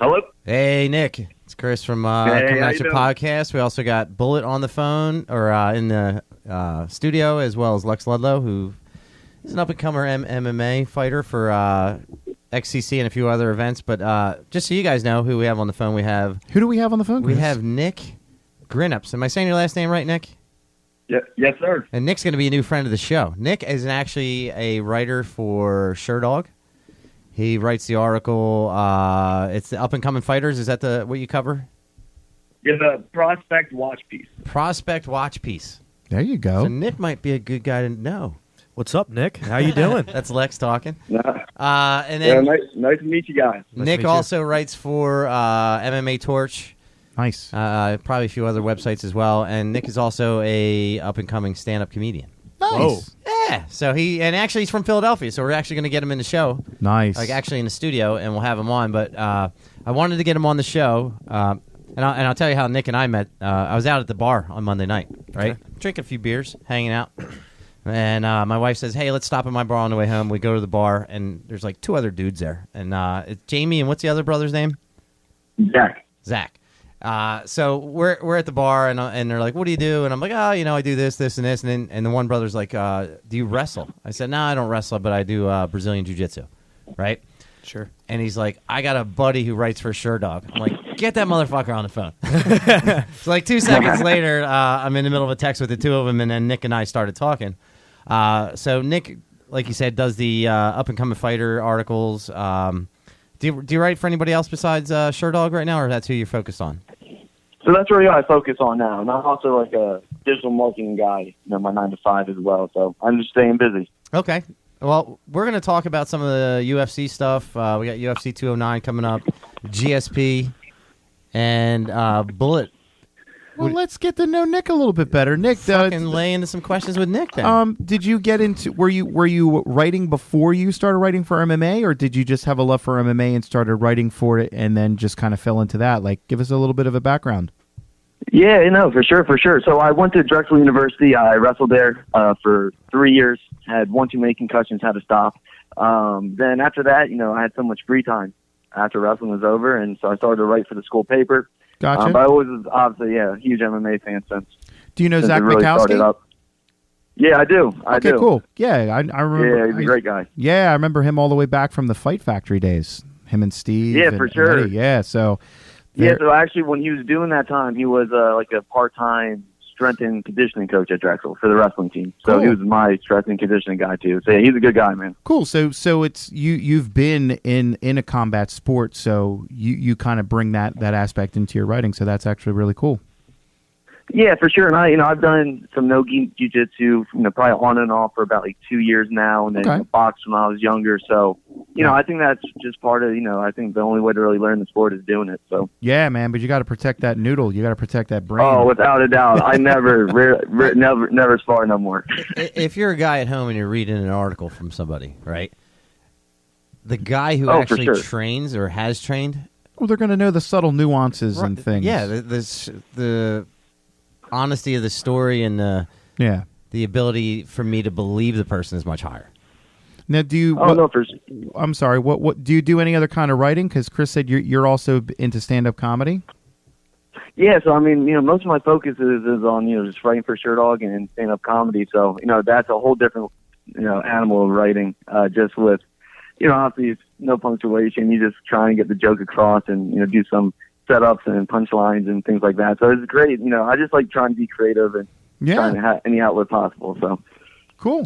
Hello? Hey, Nick. It's Chris from Coming how At you You doing? Podcast. We also got Bullet on the phone, or in the studio, as well as Lex Ludlow, who is an up-and-comer MMA fighter for XCC and a few other events. But just so you guys know who we have on the phone, we have Who do we have on the phone, we Chris? have Nick Grinups. Am I saying your last name right, Nick? Yes, sir. And Nick's going to be a new friend of the show. Nick is actually a writer for SureDog. He writes the article. It's the up-and-coming fighters. Is that what you cover? Yeah, the Prospect Watch Piece. Prospect Watch Piece. There you go. So Nick might be a good guy to know. What's up, Nick? How you doing? That's Lex talking. Yeah, And then nice to meet you guys. Nice to Nick meet you. also writes for MMA Torch, Nice. probably a few other websites as well. And Nick is also a up-and-coming stand-up comedian. Nice. Yeah. So he's from Philadelphia, so we're actually going to get him in the show. Nice. Like actually in the studio, and we'll have him on. But I wanted to get him on the show, and I'll tell you how Nick and I met. I was out at the bar on Monday night, right? Okay. Drinking a few beers, hanging out, and my wife says, "Hey, let's stop at my bar on the way home." We go to the bar, and there's like two other dudes there, and it's Jamie and what's the other brother's name? Zach. So we're at the bar, and they're like, "What do you do?" And I'm like, "Oh, I do this, this, and this." And then the one brother's like, "Do you wrestle?" I said, "No, I don't wrestle, but I do Brazilian jiu-jitsu." Right? Sure. And he's like, "I got a buddy who writes for SureDog." I'm like, "Get that motherfucker on the phone." So like 2 seconds later, I'm in the middle of a text with the two of them, and then Nick and I started talking. So Nick, like you said, does the up-and-coming fighter articles. Do you write for anybody else besides SureDog right now, or that's who you're focused on? So that's really what I focus on now. And I'm also like a digital marketing guy, my 9 to 5 as well. So I'm just staying busy. Okay. Well, we're going to talk about some of the UFC stuff. We got UFC 209 coming up, GSP, and Bullet. Well, let's get to know Nick a little bit better. Nick, Fucking lay into some questions with Nick then. did you get into? Were you writing before you started writing for MMA, or did you just have a love for MMA and started writing for it, and then just kind of fell into that? Like, give us a little bit of a background. Yeah, for sure. So I went to Drexel University. I wrestled there for 3 years, had one too many concussions, had to stop. Then after that, I had so much free time after wrestling was over, and so I started to write for the school paper. Gotcha. But I always was obviously, a huge MMA fan since. Do you know since Zach it really started Mikowski? up. Yeah, I do. I Okay, do. cool. Yeah, I remember. Yeah, he's a great guy. Yeah, I remember him all the way back from the Fight Factory days. Him and Steve. Yeah, and- for and sure. Eddie. Yeah, so. Yeah, there- so actually when he was doing that time, he was like a part-time strength and conditioning coach at Drexel for the wrestling team. So he Cool. was my strength and conditioning guy too. So yeah, he's a good guy, man. Cool. So it's you've been in a combat sport, so you kind of bring that aspect into your writing. So that's actually really cool. Yeah, for sure. And I've done some no-gi jiu-jitsu, probably on and off for about like 2 years now, and then Okay. boxed when I was younger. So, I think that's just part of, I think the only way to really learn the sport is doing it. So. Yeah, man. But you got to protect that noodle. You got to protect that brain. Oh, without a doubt. I never, never spar no more. If you're a guy at home and you're reading an article from somebody, right? The guy who Oh, for actually sure. trains or has trained, Well, they're going to know the subtle nuances and things. yeah, the honesty of the story and Yeah. the ability for me to believe the person is much higher. Now, do you? No, for I'm sorry. What do you do? Any other kind of writing? Because Chris said you're also into stand-up comedy. Yeah, so I mean, most of my focus is on just writing for Sure Dog and stand-up comedy. So that's a whole different animal of writing. Just with obviously it's no punctuation. You just try and get the joke across and do some setups and punchlines and things like that. So it's great. I just like trying to be creative and trying to have any outlet possible. So cool.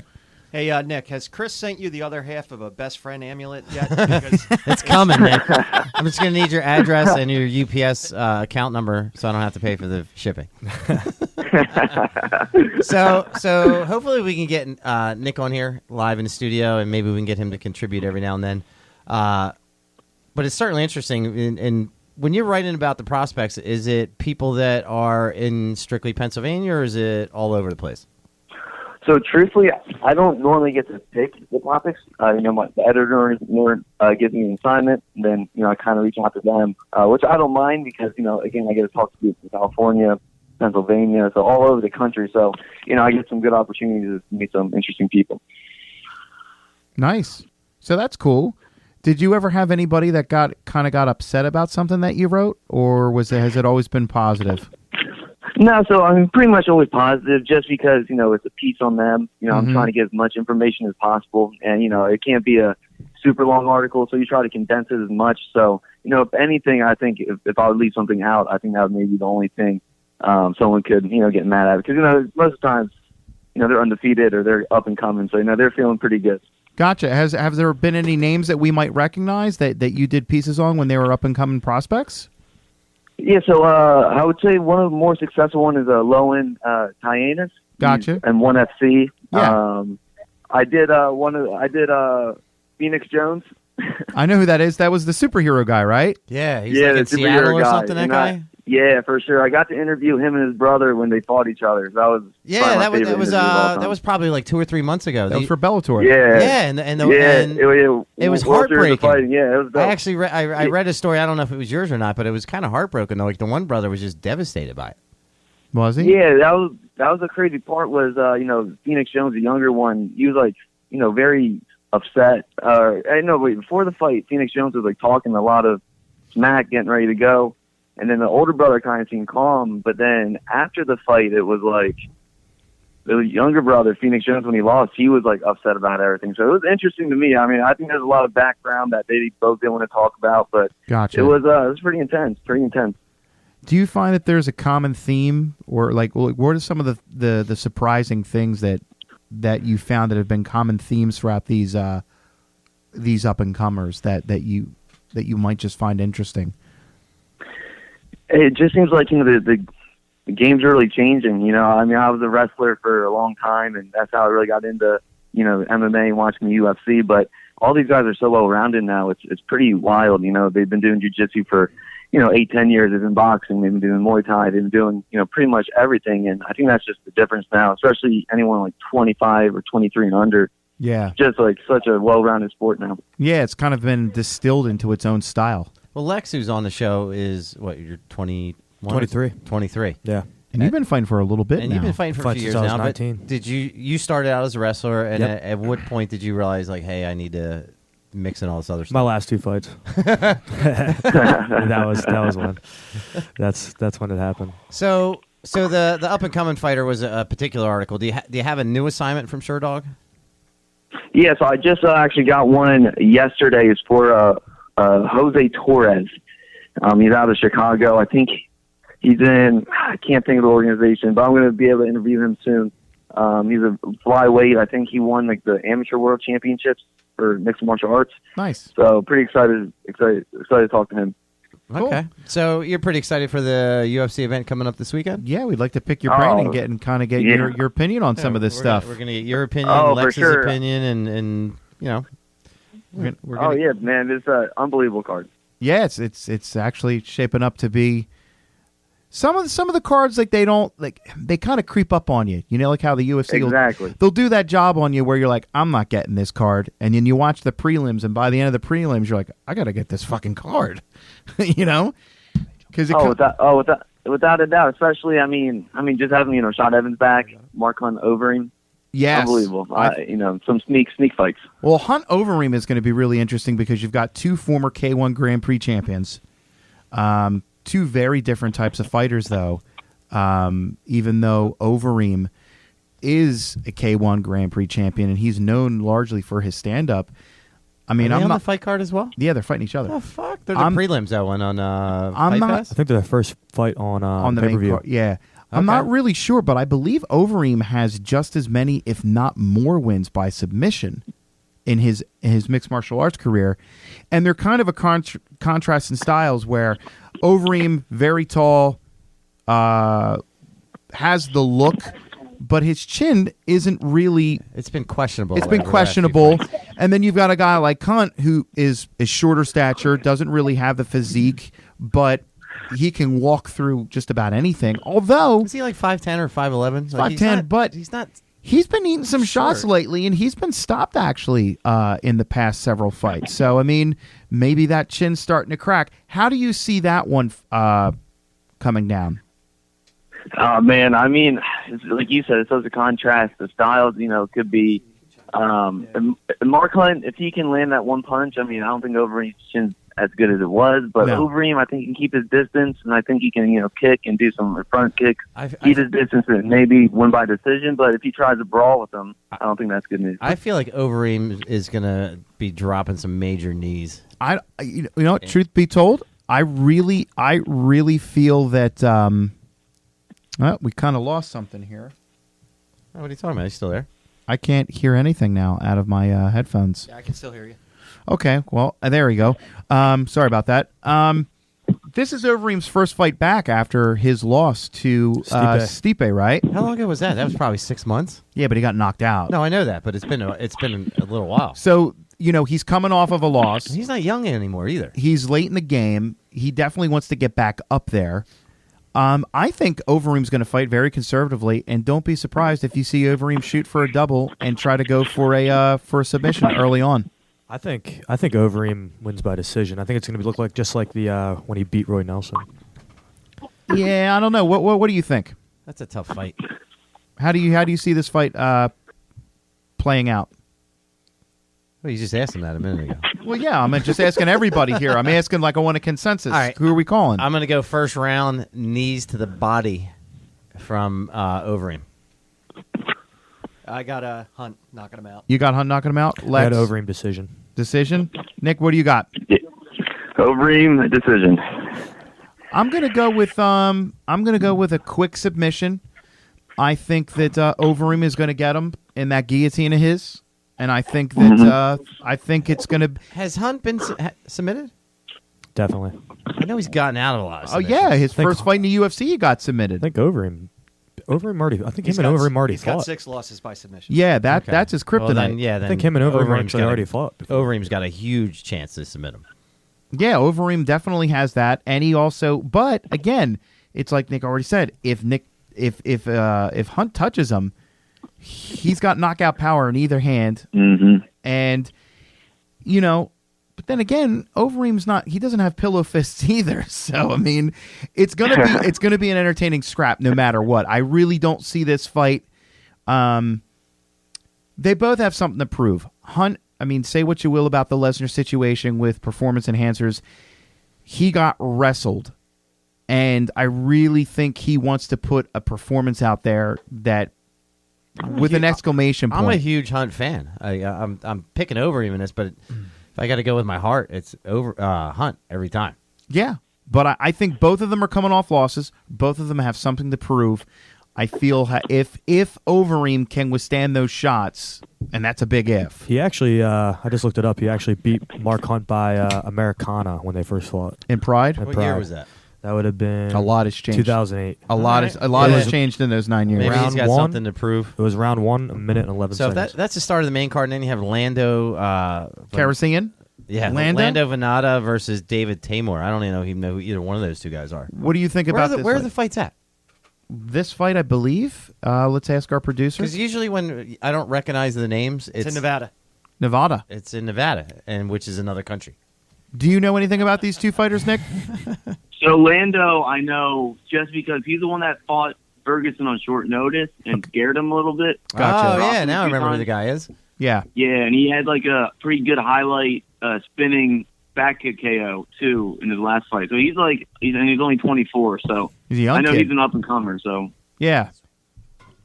Hey, Nick, has Chris sent you the other half of a best friend amulet yet? Because It's coming, Nick. I'm just going to need your address and your UPS account number so I don't have to pay for the shipping. So hopefully we can get Nick on here live in the studio, and maybe we can get him to contribute every now and then. But it's certainly interesting. And when you're writing about the prospects, is it people that are in strictly Pennsylvania, or is it all over the place? So truthfully, I don't normally get to pick the topics. My editor gives me an assignment, and then I kind of reach out to them, which I don't mind because again I get to talk to people from California, Pennsylvania, so all over the country. So I get some good opportunities to meet some interesting people. Nice. So that's cool. Did you ever have anybody that got upset about something that you wrote, or has it always been positive? No, so I'm pretty much always positive just because, it's a piece on them. I'm trying to get as much information as possible. And, it can't be a super long article, so you try to condense it as much. So, if anything, I think if I would leave something out, I think that would maybe be the only thing someone could, get mad at. Because, most of the times, they're undefeated or they're up and coming. So, they're feeling pretty good. Gotcha. Have there been any names that we might recognize that you did pieces on when they were up and coming prospects? Yeah, so I would say one of the more successful one is Lowen Tyanis. Gotcha. And 1FC. Yeah. I did Phoenix Jones. I know who that is. That was the superhero guy, right? Yeah, he's like in Seattle or something, that guy? Yeah, for sure. I got to interview him and his brother when they fought each other. That was that was probably like 2 or 3 months ago. That was for Bellator. Yeah, it was heartbreaking. Yeah, it was dope. I actually I read a story. I don't know if it was yours or not, but it was kind of heartbroken. Though, like the one brother was just devastated by it. Was he? Yeah, that was the crazy part. Was Phoenix Jones, the younger one, he was like very upset. Before the fight, Phoenix Jones was like talking a lot of smack, getting ready to go. And then the older brother kind of seemed calm, but then after the fight, it was like the younger brother, Phoenix Jones, when he lost, he was like upset about everything. So it was interesting to me. I mean, I think there's a lot of background that they both didn't want to talk about, but Gotcha. it was pretty intense. Do you find that there's a common theme, or like what are some of the surprising things that you found that have been common themes throughout these up and comers that you might just find interesting? It just seems like the game's really changing. I mean, I was a wrestler for a long time, and that's how I really got into MMA and watching the UFC. But all these guys are so well rounded now. It's pretty wild. They've been doing jiu-jitsu for 8-10 years. They've been boxing. They've been doing Muay Thai. They've been doing pretty much everything. And I think that's just the difference now, especially anyone like 25 or 23 and under. Yeah, just like such a well-rounded sport now. Yeah, it's kind of been distilled into its own style. Well, Lex, who's on the show, is what, you're 21? 23. 23. Yeah. And you've been fighting for a little bit and now. You've been fighting for a few years now. But 19. did you started out as a wrestler, and Yep. at what point did you realize, like, hey, I need to mix in all this other stuff? My last 2 fights. that was one. That's when it happened. So the up and coming fighter was a particular article. Do you have a new assignment from Sure Dog? Yeah, so I just actually got one yesterday. It's for Jose Torres. He's out of Chicago. I think he's in, I can't think of the organization, but I'm going to be able to interview him soon. He's a flyweight. I think he won like the amateur world championships for mixed martial arts. Nice. So pretty excited to talk to him. Okay. So you're pretty excited for the UFC event coming up this weekend? Yeah, we'd like to pick your brain and get your opinion on some of this stuff. We're going to get your opinion, for Lex's sure. opinion, and we're gonna, yeah, man, it's an unbelievable card. Yeah, it's actually shaping up to be some of the cards, like they kind of creep up on you. Like how the UFC exactly they'll do that job on you where you're like, I'm not getting this card, and then you watch the prelims, and by the end of the prelims, you're like, I got to get this fucking card. Because without a doubt. Especially, I mean, just having Sean Evans back, Mark Hunt over him. Yes. Unbelievable. Some sneak fights. Well, Hunt Overeem is going to be really interesting because you've got two former K1 Grand Prix champions. Two very different types of fighters, though. Even though Overeem is a K1 Grand Prix champion and he's known largely for his stand-up. I mean, Are they I'm on not the fight card as well? Yeah, they're fighting each other. Oh fuck! They're the prelims that one on I'm Fight not- Pass? I think they're the first fight on the pay-per-view. main card. Yeah. I'm Okay. not really sure, but I believe Overeem has just as many, if not more, wins by submission in his mixed martial arts career. And they're kind of a contrast in styles where Overeem, very tall, has the look, but his chin isn't really... It's been questionable. It's been over the last few questionable. fights. And then you've got a guy like Hunt who is shorter stature, doesn't really have the physique, but he can walk through just about anything. Although Is he like 5'10" or 5'11"? 5'10", but he's not. he's been eating some shots Short. lately, and he's been stopped actually in the past several fights. So I mean, maybe that chin's starting to crack. How do you see that one coming down? Man, I mean, it's, like you said, it's such a contrast. The styles, could be. Mark Hunt, if he can land that one punch, I mean, I don't think Overeem's chin's as good as it was, but No. Overeem, I think he can keep his distance, and I think he can, kick and do some front kicks, keep his distance, and maybe win by decision. But if he tries to brawl with him, I don't think that's good news. I feel like Overeem is gonna be dropping some major knees. You know what? Truth be told, I really feel that. We kind of lost something here. Oh, what are you talking about? He's still there. I can't hear anything now out of my headphones. Yeah, I can still hear you. Okay, well, there we go. Sorry about that. This is Overeem's first fight back after his loss to Stipe, right? How long ago was that? That was probably 6 months. Yeah, but he got knocked out. No, I know that, but it's been a little while. So, he's coming off of a loss. He's not young anymore either. He's late in the game. He definitely wants to get back up there. I think Overeem's going to fight very conservatively, and don't be surprised if you see Overeem shoot for a double and try to go for a submission early on. I think Overeem wins by decision. I think it's going to look like just like the when he beat Roy Nelson. Yeah, I don't know. What do you think? That's a tough fight. How do you see this fight playing out? Well, you just asked him that a minute ago. Well, yeah, I'm just asking everybody here. I'm asking like I want a consensus. All right. Who are we calling? I'm going to go first round, knees to the body from Overeem. I got Hunt knocking him out. You got Hunt knocking him out? I had Lex, Overeem decision. decision? Nick, what do you got? Overeem, decision. I'm gonna go with a quick submission. I think that Overeem is going to get him in that guillotine of his, and I think that I think it's going to. Has Hunt been submitted? Definitely. I know he's gotten out of a lot of Oh submissions. yeah, his first fight in the UFC he got I submitted. think Overeem already. I think him and Overeem already He's got fought. 6 losses by submission. Yeah, that's his kryptonite. Well, then, yeah, I then think him and Overeem Overeem's actually got already fought. Overeem's got a huge chance to submit him. Yeah, Overeem definitely has that, and he also. But again, it's like Nick already said. If Hunt touches him, he's got knockout power in either hand, and But then again, Overeem's not. He doesn't have pillow fists either. So I mean, it's gonna be an entertaining scrap no matter what. I really don't see this fight. They both have something to prove. Hunt. I mean, say what you will about the Lesnar situation with performance enhancers. He got wrestled, and I really think he wants to put a performance out there that, with an exclamation point. I'm a huge Hunt fan. I'm picking Overeem in this, but if I got to go with my heart, it's Hunt every time. Yeah, but I think both of them are coming off losses. Both of them have something to prove. I feel if Overeem can withstand those shots, and that's a big if. He actually, I just looked it up. He actually beat Mark Hunt by Americana when they first fought. In Pride? In What Pride. year was that? That would have been A lot has changed. 2008. A lot has changed in those 9 years. Maybe he's Round got one. something to prove. It was round 1, 1 minute and 11 So if seconds. that's the start of the main card, and then you have Lando. Kerosian? Yeah, Lando? Venata versus David Tamor. I don't even know who either one of those two guys are. What do you think about this Where are fight? the fights at? This fight, I believe. Let's ask our producer. Because usually when I don't recognize the names, It's in Nevada. Nevada. It's in Nevada, and which is another country. Do you know anything about these two fighters, Nick? So Lando, I know just because he's the one that fought Ferguson on short notice and scared him a little bit. Gotcha. Oh, yeah, now I remember who the guy is. Yeah. Yeah, and he had like a pretty good highlight spinning back kick KO too in his last fight. So he's only 24, so He's a young I know kid. he's an up and comer. So Yeah.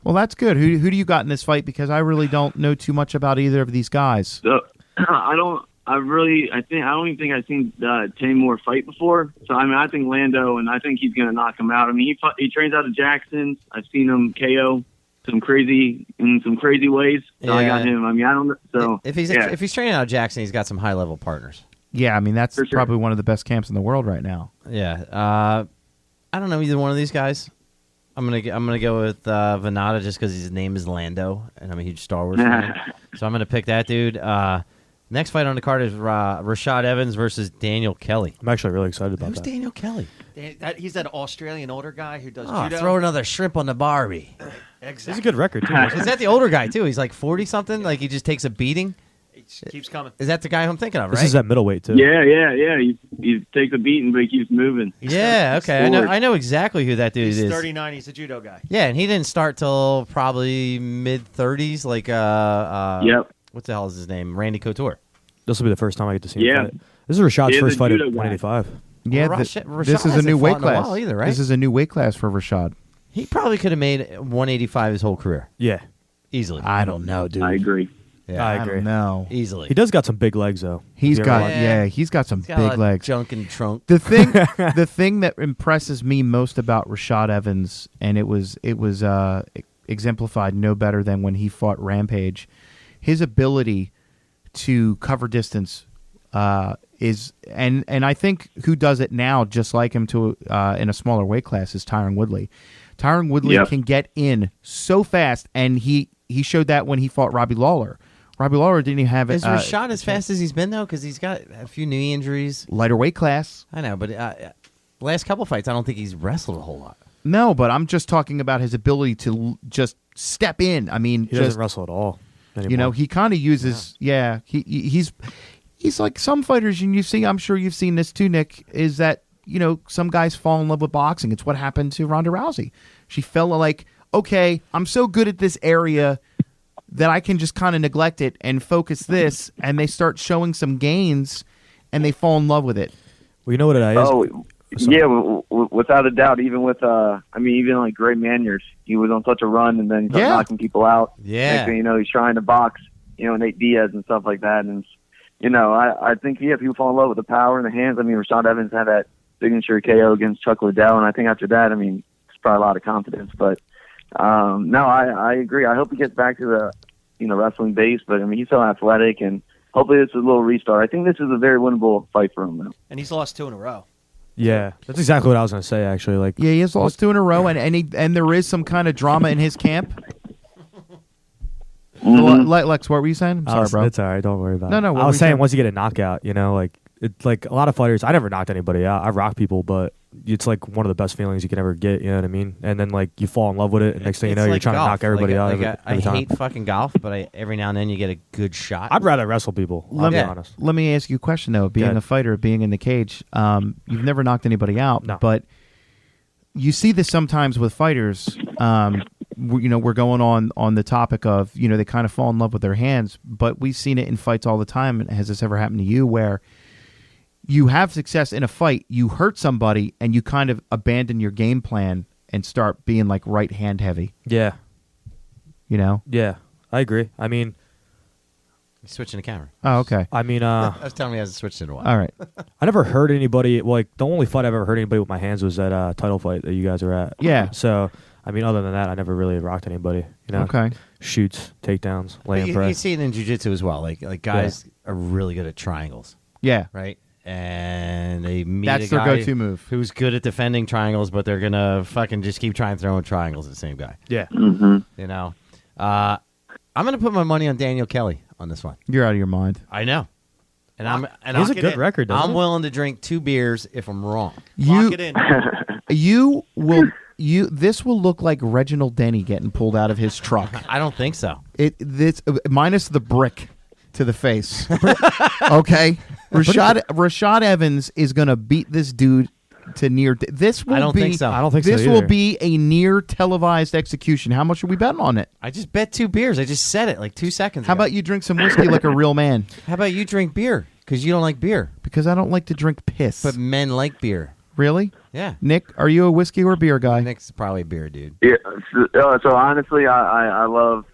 Well, that's good. Who do you got in this fight? Because I really don't know too much about either of these guys. so I don't even think I've seen Tame Moore fight before. So I mean, I think Lando, and I think he's going to knock him out. I mean, he trains out of Jackson. I've seen him KO some crazy ways. So I got him. I mean, I don't. So If he's training out of Jackson, he's got some high level partners. Yeah, I mean, that's For sure. probably one of the best camps in the world right now. Yeah. I don't know either one of these guys. I'm gonna go with Venata just because his name is Lando, and I'm a huge Star Wars fan. So I'm gonna pick that dude. Next fight on the card is Rashad Evans versus Daniel Kelly. I'm actually really excited about Who's that. Daniel Kelly? He's that Australian older guy who does Oh, judo. throw another shrimp on the Barbie. Exactly. He's a good record, too. Is that the older guy too? He's like 40 something. Like he just takes a beating. He keeps coming. Is that the guy I'm thinking of? This right? is at middleweight, too. yeah. He takes a beating, but he keeps moving. Yeah. Okay. I know exactly who that dude He's is. 39. He's a judo guy. Yeah, and he didn't start till probably mid 30s. Like Yep. What the hell is his name? Randy Couture. This will be the first time I get to see him Yeah. fight. This is Rashad's Yeah, first the fight at judo guy. 185. Yeah, Well, this Rashad is a hasn't new weight fought in a class. while either, right? This is a new weight class for Rashad. He probably could have made 185 his whole career Yeah. easily. I don't know, dude. I agree. Yeah, I I agree. don't know. easily. He does got some big legs, though. He's If you got ever he's got some He's got a lot big of legs. junk in the trunk. The thing that impresses me most about Rashad Evans, and it was exemplified no better than when he fought Rampage, his ability to cover distance is and I think who does it now just like him to in a smaller weight class is Tyron Woodley. Tyron Woodley Yep. can get in so fast, and he showed that when he fought Robbie Lawler. Robbie Lawler didn't even have Is Rashad as fast as he's been though? Because he's got a few knee injuries. lighter weight class. I know, but last couple fights, I don't think he's wrestled a whole lot. No, but I'm just talking about his ability to just step in. I mean, He just doesn't wrestle at all anymore. you know, he kind of uses. Yeah, he's like some fighters, and you see. I'm sure you've seen this too, Nick. Is that some guys fall in love with boxing? It's what happened to Ronda Rousey. She felt like, okay, I'm so good at this area that I can just kind of neglect it and focus this, and they start showing some gains, and they fall in love with it. Well, you know what it is? Oh, Sorry. yeah, without a doubt. Even with, even like Gray Maniers, he was on such a run, and then he started Yeah. knocking people out. Yeah. Next thing you know, he's trying to box, Nate Diaz and stuff like that. And I think people fall in love with the power in the hands. I mean, Rashad Evans had that signature KO against Chuck Liddell, and I think after that, it's probably a lot of confidence. But no, I agree. I hope he gets back to the wrestling base. But he's so athletic, and hopefully this is a little restart. I think this is a very winnable fight for him, though. And he's lost 2 in a row. Yeah, that's exactly what I was going to say, actually. Like, Yeah, he has lost 2 in a row, and there is some kind of drama in his camp. Lex, what were you saying? I'm sorry, bro. It's all right. Don't worry about No, it. no, what I were was you saying saying? once you get a knockout, like a lot of fighters, I never knocked anybody out. I rock people, but it's like one of the best feelings you can ever get. You know what I mean? And then like you fall in love with it, and next thing you It's know, you're like trying golf. to knock everybody out Like, every I time. hate fucking golf, but every now and then you get a good shot. I'd rather wrestle people. I'll be Yeah. honest. Let me ask you a question, though. Being ahead. a fighter, being in the cage, you've never knocked anybody out, No. but you see this sometimes with fighters. We're going on the topic of, they kind of fall in love with their hands, but we've seen it in fights all the time. And has this ever happened to you where you have success in a fight, you hurt somebody, and you kind of abandon your game plan and start being like right hand heavy? Yeah, yeah, I agree. I mean, He's switching the camera. Oh, okay. I I was telling me he hasn't switched in a while. All right. I never hurt anybody. Like the only fight I've ever hurt anybody with my hands was that title fight that you guys were at. Yeah. So other than that, I never really rocked anybody. Okay. Shoots, takedowns, But laying you press. see it in jiu-jitsu as well. Like guys are really good at triangles, Yeah. right? And they meet That's a their guy go-to move. who's good at defending triangles, but they're gonna fucking just keep trying throwing triangles at the same guy. Yeah. I'm gonna put my money on Daniel Kelly on this one. You're out of your mind. I know, and He has I'll a good record, doesn't I'm he? willing to drink 2 beers if I'm wrong. Lock it in. This will look like Reginald Denny getting pulled out of his truck. I don't think so. This minus the brick to the face. Okay. Rashad Evans is going to beat this dude to near. This will I don't be. think so. I don't think so This will either. be a near televised execution. How much are we betting on it? I just bet 2 beers. I just said it like 2 seconds How ago. about you drink some whiskey like a real man? How about you drink beer? Because you don't like beer. Because I don't like to drink piss. But men like beer. Really? Yeah. Nick, are you a whiskey or beer guy? Nick's probably a beer dude. Yeah. So honestly, I love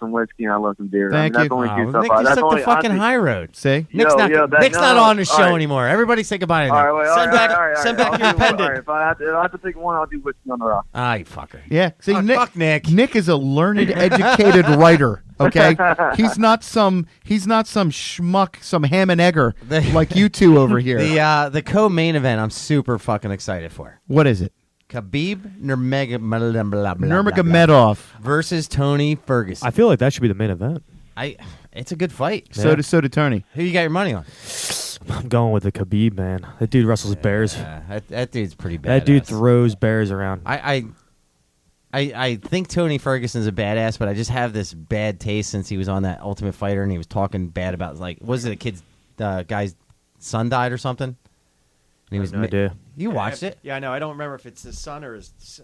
some whiskey and I love some beer. Thank that's you. only two Oh, stuff. Nick just That's took only, the fucking honestly, high road. See? Nick's Yo, not, yo, that- Nick's no, not on the show all right. anymore. Everybody say goodbye to Nick. All right, wait, Send back, all right. send back I'll your do- pendant. All right, if I have to pick one, I'll do whiskey on the rock. Ah, you fucker. Yeah. See, Oh, Nick, fuck Nick. Nick is a learned, educated writer. Okay, he's not some schmuck, some ham and egger like you two over here. The co-main event I'm super fucking excited for. What is it? Khabib Nurmagomedov Nurmagomedov. versus Tony Ferguson. I feel like that should be the main event. It's a good fight. So did Tony. Who you got your money on? I'm going with the Khabib, man. That dude wrestles bears. That dude's pretty bad. That dude throws bears around. I think Tony Ferguson's a badass, but I just have this bad taste since he was on that Ultimate Fighter and he was talking bad about, like, was it a kid's guy's son died or something? And he was no idea. You watched it? Yeah, I know. I don't remember if it's his son or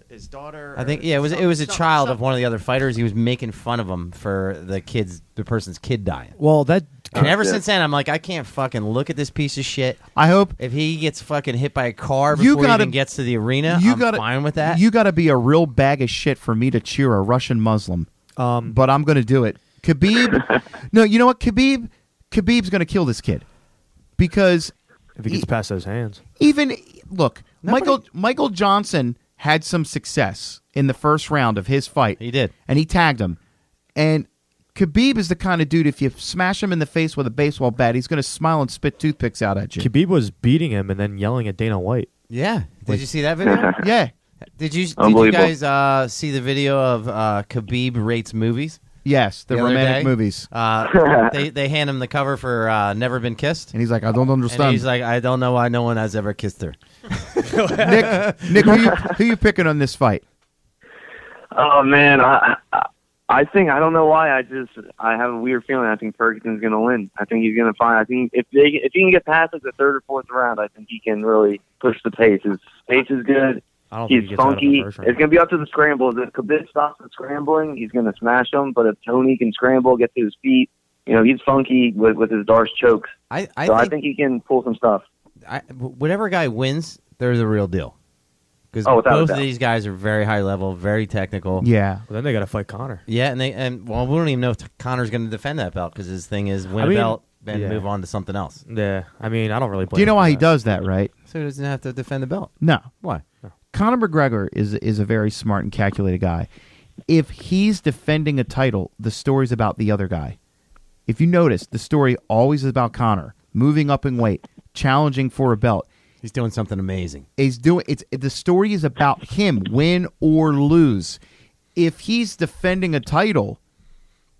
his daughter. I think it was a child of one of the other fighters. He was making fun of him for the person's kid dying. Well, that And ever since then, I'm like, I can't fucking look at this piece of shit. I hope If he gets fucking hit by a car before he even gets to the arena, I'm fine with that. You got to be a real bag of shit for me to cheer a Russian Muslim. But I'm going to do it. Khabib. No, you know what? Khabib's going to kill this kid because if he gets past those hands. Even look, Michael Johnson had some success in the first round of his fight. He did, and he tagged him. And Khabib is the kind of dude, if you smash him in the face with a baseball bat, he's going to smile and spit toothpicks out at you. Khabib was beating him and then yelling at Dana White. Yeah. Did you see that video? Yeah. Did you guys see the video of Khabib rates movies? Yes, the other romantic day? movies. They hand him the cover for Never Been Kissed. And he's like, I don't understand. And he's like, I don't know why no one has ever kissed her. Nick, who you picking on this fight? Oh man, I think, I don't know why, I have a weird feeling. I think Ferguson's going to win. I think he's going to find. I think if he can get past like the third or fourth round, I think he can really push the pace. His pace is good. He's funky. It's going to be up to the scramble. If Khabib stops the scrambling, he's going to smash him. But if Tony can scramble, get to his feet, he's funky with his Darce chokes. I think he can pull some stuff. Whatever guy wins, they're the real deal. Because without a both doubt. of these guys are very high level, very technical. Yeah. Well, then they got to fight Conor. Yeah, we don't even know if Conor's going to defend that belt because his thing is win a belt, then move on to something else. Yeah, I don't really blame Do you know him why for he that. does that, right? So he doesn't have to defend the belt. No. Why? No. Conor McGregor is a very smart and calculated guy. If he's defending a title, the story's about the other guy. If you notice, the story always is about Conor moving up in weight, challenging for a belt. He's doing something amazing. The story is about him, win or lose. If he's defending a title,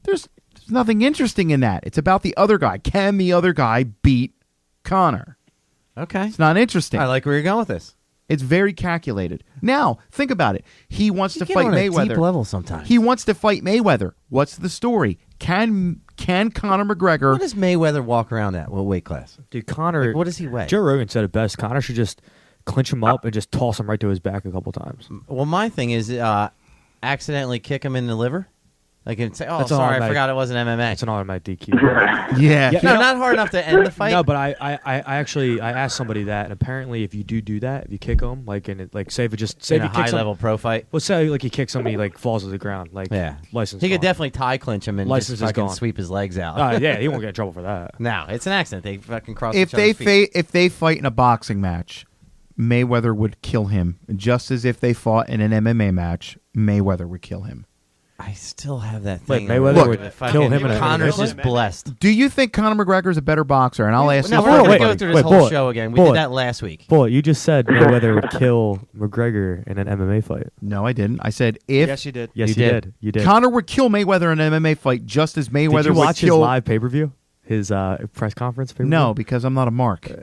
there's nothing interesting in that. It's about the other guy. Can the other guy beat Conor? Okay. It's not interesting. I like where you're going with this. It's very calculated. Now, think about it. He wants to get fight on a Mayweather. deep level sometimes. He wants to fight Mayweather. What's the story? Can Conor McGregor? What does Mayweather walk around at? What weight class? Dude, Conor. Like, what does he weigh? Joe Rogan said it best. Conor should just clinch him up and just toss him right to his back a couple times. Well, my thing is accidentally kick him in the liver. Like and say, That's sorry, I automatic. forgot it wasn't MMA. It's an automatic DQ. Yeah. No, not hard enough to end the fight. No, but I actually asked somebody that, and apparently if you do that, if you kick him, say if in a he high kicks him, level pro fight. Well, say like he kicks somebody falls to the ground, license. He could gone. definitely tie clinch him and License just is fucking gone. sweep his legs out. Yeah, he won't get in trouble for that. No, it's an accident. They fucking cross If each other's feet. if they fight in a boxing match, Mayweather would kill him, just as if they fought in an MMA match, Mayweather would kill him. I still have that Wait, thing. Mayweather would kill him in a Connor's MMA just blessed. Do you think Conor McGregor's a better boxer? And I'll ask No, you. we're not going to wait, go through this whole Bullet, show again. We Bullet. did that last week. Bullet, you just said Mayweather would kill McGregor in an MMA fight. No, I didn't. I said if Yes, you did. Yes, You you did. did. You did. Conor would kill Mayweather in an MMA fight, just as Mayweather Did you would watch kill. his live pay-per-view? his press conference? No, because I'm not a mark. He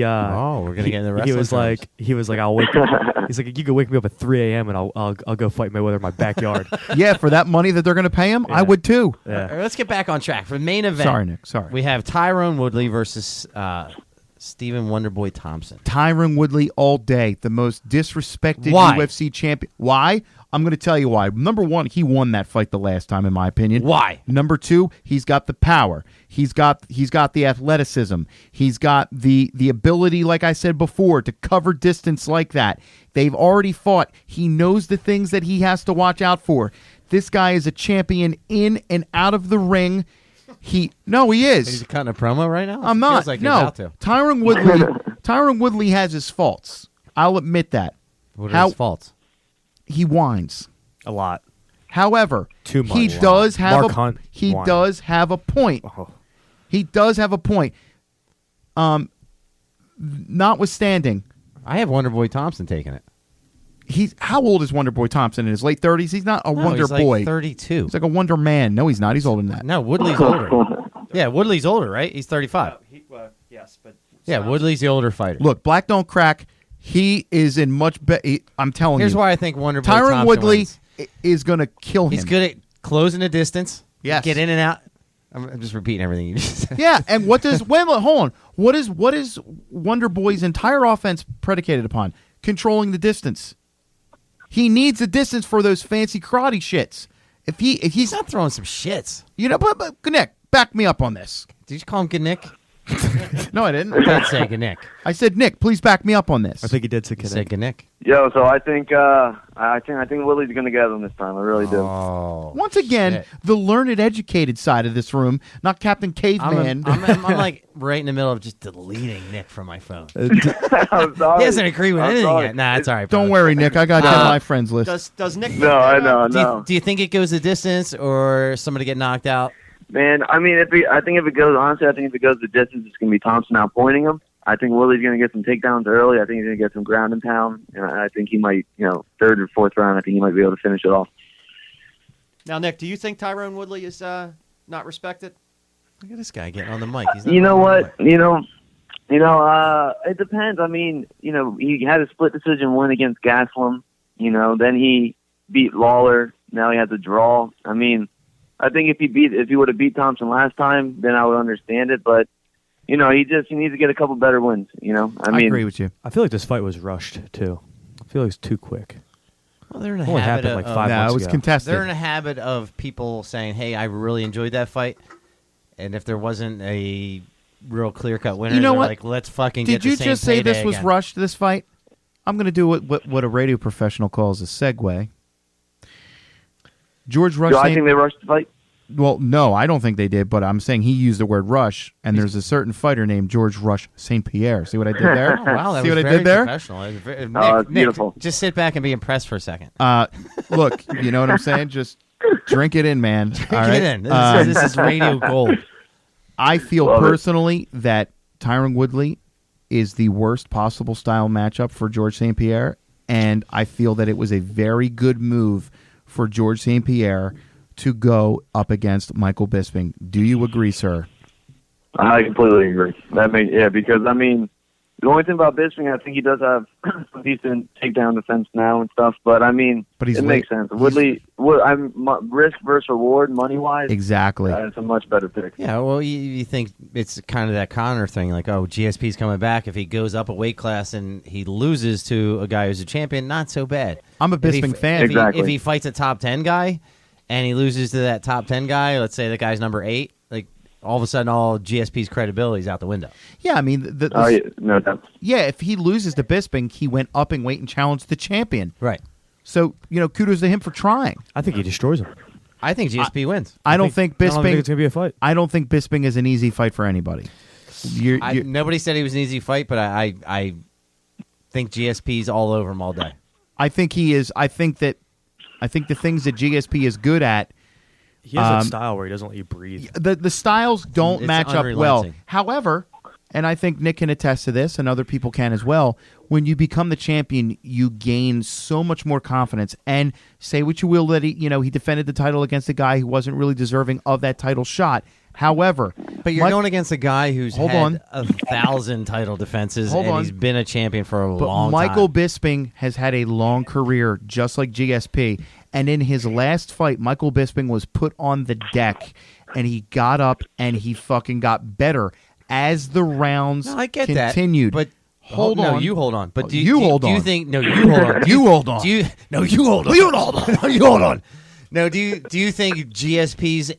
we're gonna get in the wrestling. He was like, I'll wake up. He's like, you can wake me up at 3 a.m. and I'll go fight Mayweather in my backyard. Yeah, for that money that they're going to pay him, I would too. All right, let's get back on track. For the main event. Sorry, Nick. Sorry. We have Tyrone Woodley versus Stephen Wonderboy Thompson. Tyron Woodley all day, the most disrespected Why? UFC champion. Why? I'm going to tell you why. Number one, he won that fight the last time, in my opinion. Why? Number two, he's got the power. He's got the athleticism. He's got the ability, like I said before, to cover distance like that. They've already fought. He knows the things that he has to watch out for. This guy is a champion in and out of the ring. He is. He's cutting a promo right now? I'm not. Feels like you're no. about to. Tyron Woodley has his faults. I'll admit that. What are his faults? He whines A lot. However, Too much. he does have Mark Hunt whines. does have a point. Oh. He does have a point. Notwithstanding, I have Wonderboy Thompson taking it. how old is Wonderboy Thompson? In his late 30s? He's not a wonder he's like boy. 32. He's like a wonder man. No, he's not. He's older than that. No, Woodley's older. Yeah, Woodley's older, right? He's 35. Yes, but Yeah, Woodley's the older fighter. Look, Black don't crack. He is in much better. I'm telling Here's you. why I think Wonderboy Tyron Thompson Woodley wins. is going to kill him. He's good at closing the distance. Yes. Get in and out. I'm just repeating everything you just said. Yeah, and what does hold on. What is Wonder Boy's entire offense predicated upon? Controlling the distance. He needs the distance for those fancy karate shits. If he's not throwing some shits. But Nick, back me up on this. Did you call him good Nick? No, I didn't. I did say good Nick. I said, Nick, please back me up on this. I think he did say Say good Nick. Yo, so I think Willie's gonna get him this time. I really do. Oh. Once again, shit. the learned, educated side of this room, not Captain Caveman. I'm like right in the middle of just deleting Nick from my phone. I'm sorry. He doesn't agree with I'm anything sorry. yet. Nah, it's all right. Don't brother. worry, Nick. I got you on my friends list. Does Nick? No, I know. Do you think it goes the distance or somebody get knocked out? Man, I mean, I think if it goes the distance, it's gonna be Thompson outpointing him. I think Willie's gonna get some takedowns early. I think he's gonna get some ground and pound, and I think he might, third or fourth round, I think he might be able to finish it off. Now, Nick, do you think Tyrone Woodley is not respected? Look at this guy getting on the mic. He's not You know on the what? mic. It depends. I mean, he had a split decision win against Gaslam. Then he beat Lawler. Now he has a draw. I mean, I think if he would have beat Thompson last time, then I would understand it. But he needs to get a couple better wins. I agree with you. I feel like this fight was rushed too. I feel like it's too quick. Well, they're in a Only habit happened like of 5 No, months it was ago. contested. they're in a habit of people saying, "Hey, I really enjoyed that fight," and if there wasn't a real clear-cut winner, You know they're what? like, "Let's fucking Did get the you same just say this payday was again." rushed, this fight? I'm going to do what a radio professional calls a segue. George Rush. Do I think they rushed the fight? Well, no, I don't think they did, but I'm saying he used the word rush, and there's a certain fighter named George Rush St. Pierre. See what I did there? Oh, wow, that See was what I very did there? professional. It was very- it's beautiful. Just sit back and be impressed for a second. Look, you know what I'm saying? Just drink it in, man. All right? Get in. This is radio gold. I feel Love it. personally that Tyron Woodley is the worst possible style matchup for George St. Pierre, and I feel that it was a very good move for George St. Pierre to go up against Michael Bisping. Do you agree, sir? I completely agree. Because I mean, the only thing about Bisping, I think he does have some decent takedown defense now and stuff. But I mean, But makes sense. Woodley, risk versus reward, money wise, Exactly. it's a much better pick. Yeah, well, you think it's kind of that Connor thing, like, oh, GSP's coming back. If he goes up a weight class and he loses to a guy who's a champion, not so bad. I'm a Bisping fan. Exactly. If he fights a top 10 guy and he loses to that top 10 guy, let's say the guy's number 8, like, all of a sudden all GSP's credibility is out the window. Yeah, I mean, No doubt. yeah, if he loses to Bisping, he went up in weight and challenged the champion. Right. So, kudos to him for trying. I think he destroys him. I think GSP wins. I don't think I don't think Bisping. it's gonna be a fight. I don't think Bisping is an easy fight for anybody. Nobody said he was an easy fight, but I think GSP's all over him all day. I think he is. I think the things that GSP is good at, He has that style where he doesn't let you breathe. the styles don't It's match up well. unrelenting. However, and I think Nick can attest to this, and other people can as well, when you become the champion, you gain so much more confidence. And say what you will that he defended the title against a guy who wasn't really deserving of that title shot. However, But you're going against a guy who's Hold had on. 1,000 title defenses, Hold and on. he's been a champion for a But long Michael time. Bisping has had a long career, just like GSP. And in his last fight, Michael Bisping was put on the deck, and he got up and he fucking got better as the rounds No, I get continued. that. But hold on. No, you hold on. But do You hold do you on. think? No, you hold on. You hold on. Do you? No, you hold on. You hold on. You hold on. No, do you think GSP's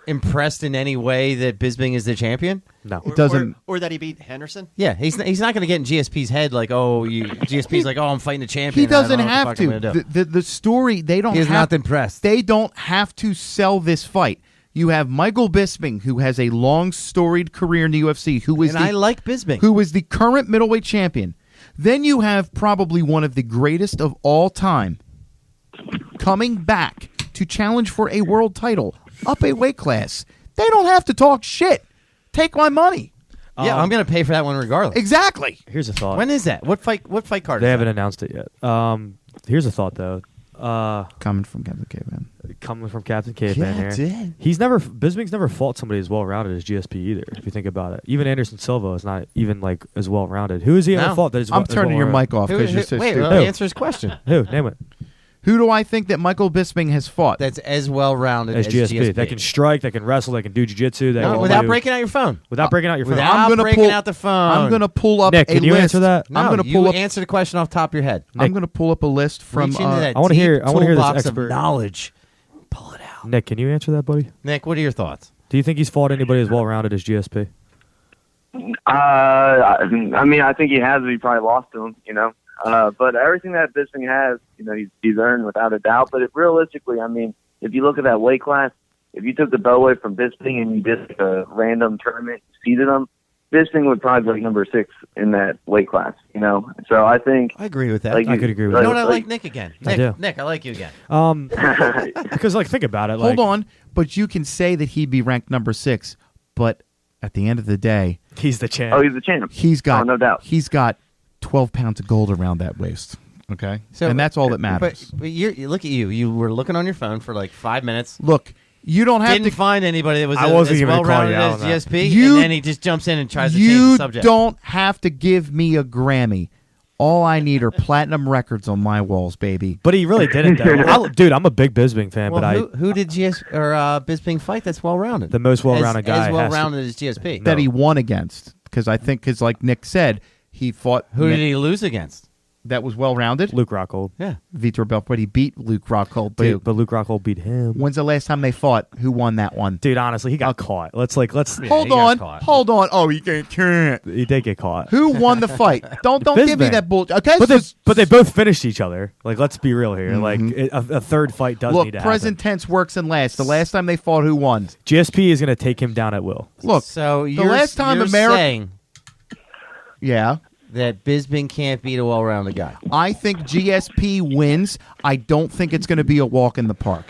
impressed in any way that Bisping is the champion? No. It doesn't. Or that he beat Henderson? Yeah, he's not going to get in GSP's head like, oh, GSP's like, oh, I'm fighting the champion. He and I don't doesn't know what the have fuck I'm to. gonna do. The story, they don't He is have not impressed. They don't have to sell this fight. You have Michael Bisping, who has a long storied career in the UFC, And I like Bisping. who is the current middleweight champion. Then you have probably one of the greatest of all time coming back to challenge for a world title up a weight class. They don't have to talk shit. Take my money. Yeah, I'm going to pay for that one regardless. Exactly. Here's a thought. When is that? What fight card They is haven't that? announced it yet. Here's a thought though. Coming from Captain Caveman. Coming from Captain Caveman Yeah, here. dude. Bisping's never fought somebody as well rounded as GSP either. If you think about it, even Anderson Silva is not even like as well rounded. Who has he ever No. fought that is? I'm turning your mic off Who- because you're who- so wait, stupid. answer his question. Who? Name it. Who do I think that Michael Bisping has fought? That's as well rounded As as GSP. That can strike. That can wrestle. That can do jiu-jitsu. That No, can without do- breaking out your phone. Without breaking out your phone. Without I'm gonna breaking pull- out the phone. I'm going to pull up Nick, a can you list. answer that? No, I'm going to you pull up. answer the question off the top of your head. I'm going to pull up a list from. Reach into that I wanna deep hear- I wanna hear this toolbox expert. of knowledge. Pull it out. Nick, can you answer that, buddy? Nick, what are your thoughts? Do you think he's fought anybody as well rounded as GSP? I mean, I think he has. He probably lost to him, you know. But everything that Bisping has, you know, he's earned without a doubt. But realistically, I mean, if you look at that weight class, if you took the belt away from Bisping and you did like a random tournament, seeded him, Bisping would probably be like number 6 in that weight class, you know. So I think I agree with that. like, I could agree with you that. know what? I like Nick again. I do. Nick, I like you again. Because like think about it. Hold like, on, but you can say that he'd be ranked number 6, but at the end of the day, he's the champ. oh, he's the champ. he's got no doubt. He's got 12 pounds of gold around that waist. Okay, and that's all that matters. But you look at you. You were looking on your phone for like 5 minutes. Look, you don't have Didn't to. find anybody that was I wasn't as even gonna call well-rounded you out as on that. GSP, You- and then he just jumps in and tries to change the You subject. don't have to give me a Grammy. All I need are platinum records on my walls, baby. But he really didn't, though. Dude, I'm a big Bisping fan, Well, but who did Bisping fight that's well-rounded? the most well-rounded guy As has to- well-rounded as GSP. That he won against, because I think, because like Nick said, he fought. Who did he lose against? That was well rounded? Luke Rockhold. Yeah. Vitor Belfort, but he beat Luke Rockhold too. But Luke Rockhold beat him. When's the last time they fought? Who won that one? Dude, honestly, he got caught. Let's. Yeah, hold he got on, caught. hold on. Oh, you can't. He did get caught. Who won the fight? Don't give me Bisping. that bullshit. Okay, But they both finished each other. Like, let's be real here. Like, a third fight does look, need to present tense works in last. The last time they fought, who won? happen. GSP is going to take him down at will. Look, So the you're, last time you're America, saying yeah, that Bisping can't beat a well-rounded guy. I think GSP wins. I don't think it's going to be a walk in the park.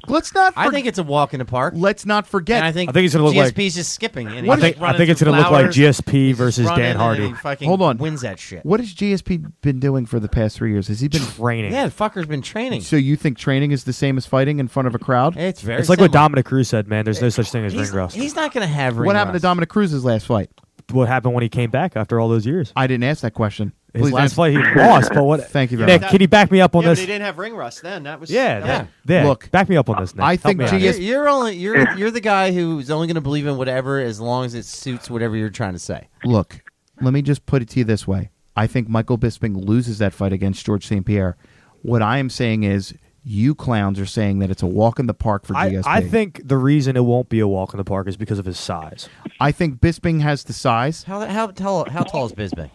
Let's not. I think it's a walk in the park. Let's not forget. And I think he's going to look like. GSP's just skipping. And What he's is- just I running think it's through going to look like flowers. GSP He's versus running Dan and Hardy. he fucking Hold on. wins that shit. What has GSP been doing for the past 3 years? Has he been? Training. Yeah, the fucker's been training. So you think training is the same as fighting in front of a crowd? It's very. It's like what similar. Dominic Cruz said, man. There's no such thing as ring rust. He's not going to have ring What happened to rust. Dominic Cruz's last fight? What happened when he came back after all those years? I didn't ask that question. His Please last answer. fight, he lost. But what? Thank you very Nick, much. can you back me up on Yeah, but this? he didn't have ring rust then. That was Yeah, that- yeah. Look, back me up on this, Nick. I Help think me out GS here. You're the guy who's only going to believe in whatever as long as it suits whatever you're trying to say. Look, let me just put it to you this way. I think Michael Bisping loses that fight against George St. Pierre. What I am saying is you clowns are saying that it's a walk in the park for GSP. I think the reason it won't be a walk in the park is because of his size. I think Bisping has the size. How tall is Bisping?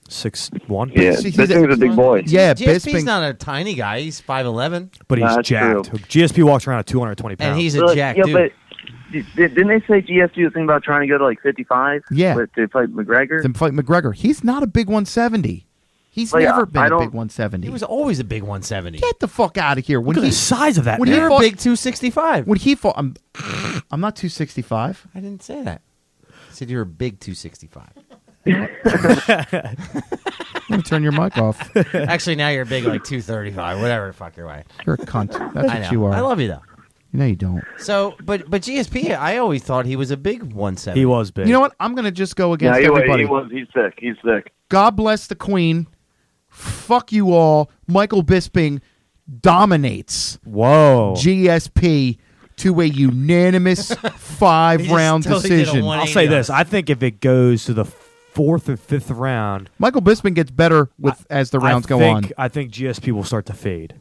6'1". Yeah, He's Bisping's a big boy. Yeah, GSP's Bisping. not a tiny guy. He's 5'11", But he's That's jacked. true. GSP walks around at 220 pounds. and he's a Well, jack yeah, dude. but didn't they say GSP was thinking about trying to go to like 55? Yeah. To fight McGregor? To fight McGregor. He's not a big 170. He's Well, yeah, never been I a don't- big 170. He was always a big 170. Get the fuck out of here. When Look at he the size of that. when man. he You're a fought- big 265. when he fought, I'm not 265. I didn't say that. I said you're a big 265. Let me turn your mic off. Actually, now you're a big like 235, whatever the fuck you're way. You're a cunt. That's I what know. you are. I love you though. No, you don't. So, but GSP, I always thought he was a big 170. He was big. You know what? I'm going to just go against Yeah, everybody. he's sick. He's sick. God bless the Queen. Fuck you all. Michael Bisping dominates Whoa. GSP to a unanimous 5-round He just totally did a decision. 180. I'll say this. I think if it goes to the 4th or 5th round, Michael Bisping gets better as the rounds go on. I think GSP will start to fade.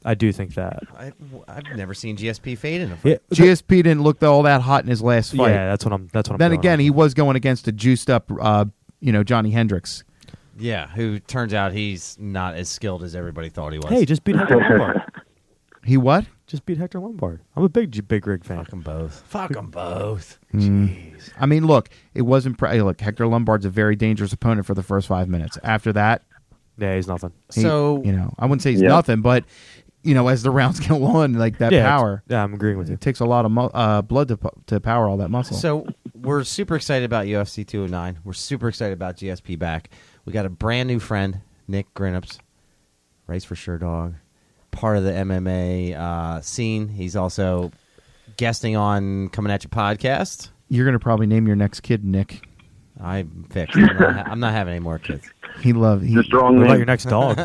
I do think that. I've never seen GSP fade in a fight. Yeah, GSP didn't look all that hot in his last fight. yeah, that's what I'm. Then going again, on. he was going against a juiced up, Johnny Hendricks. Yeah, who turns out he's not as skilled as everybody thought he was. Hey, just beat Hector Lombard. He what? Just beat Hector Lombard. I'm a big rig fan. Fuck them both. Fuck them both. Jeez. I mean, look, it wasn't. Look, Hector Lombard's a very dangerous opponent for the first 5 minutes. After that, Yeah, he's nothing. So I wouldn't say he's Yeah. nothing, but as the rounds go on, like that power, Yeah, I'm agreeing with you. it takes a lot of blood to power all that muscle. So we're super excited about UFC 209. We're super excited about GSP back. We got a brand new friend, Nick Grinups, Race for Sure Dog, part of the MMA scene. He's also guesting on Coming At You podcast. You're going to probably name your next kid Nick. I'm fixed. I'm not having any more kids. The strong What about man. your next dog?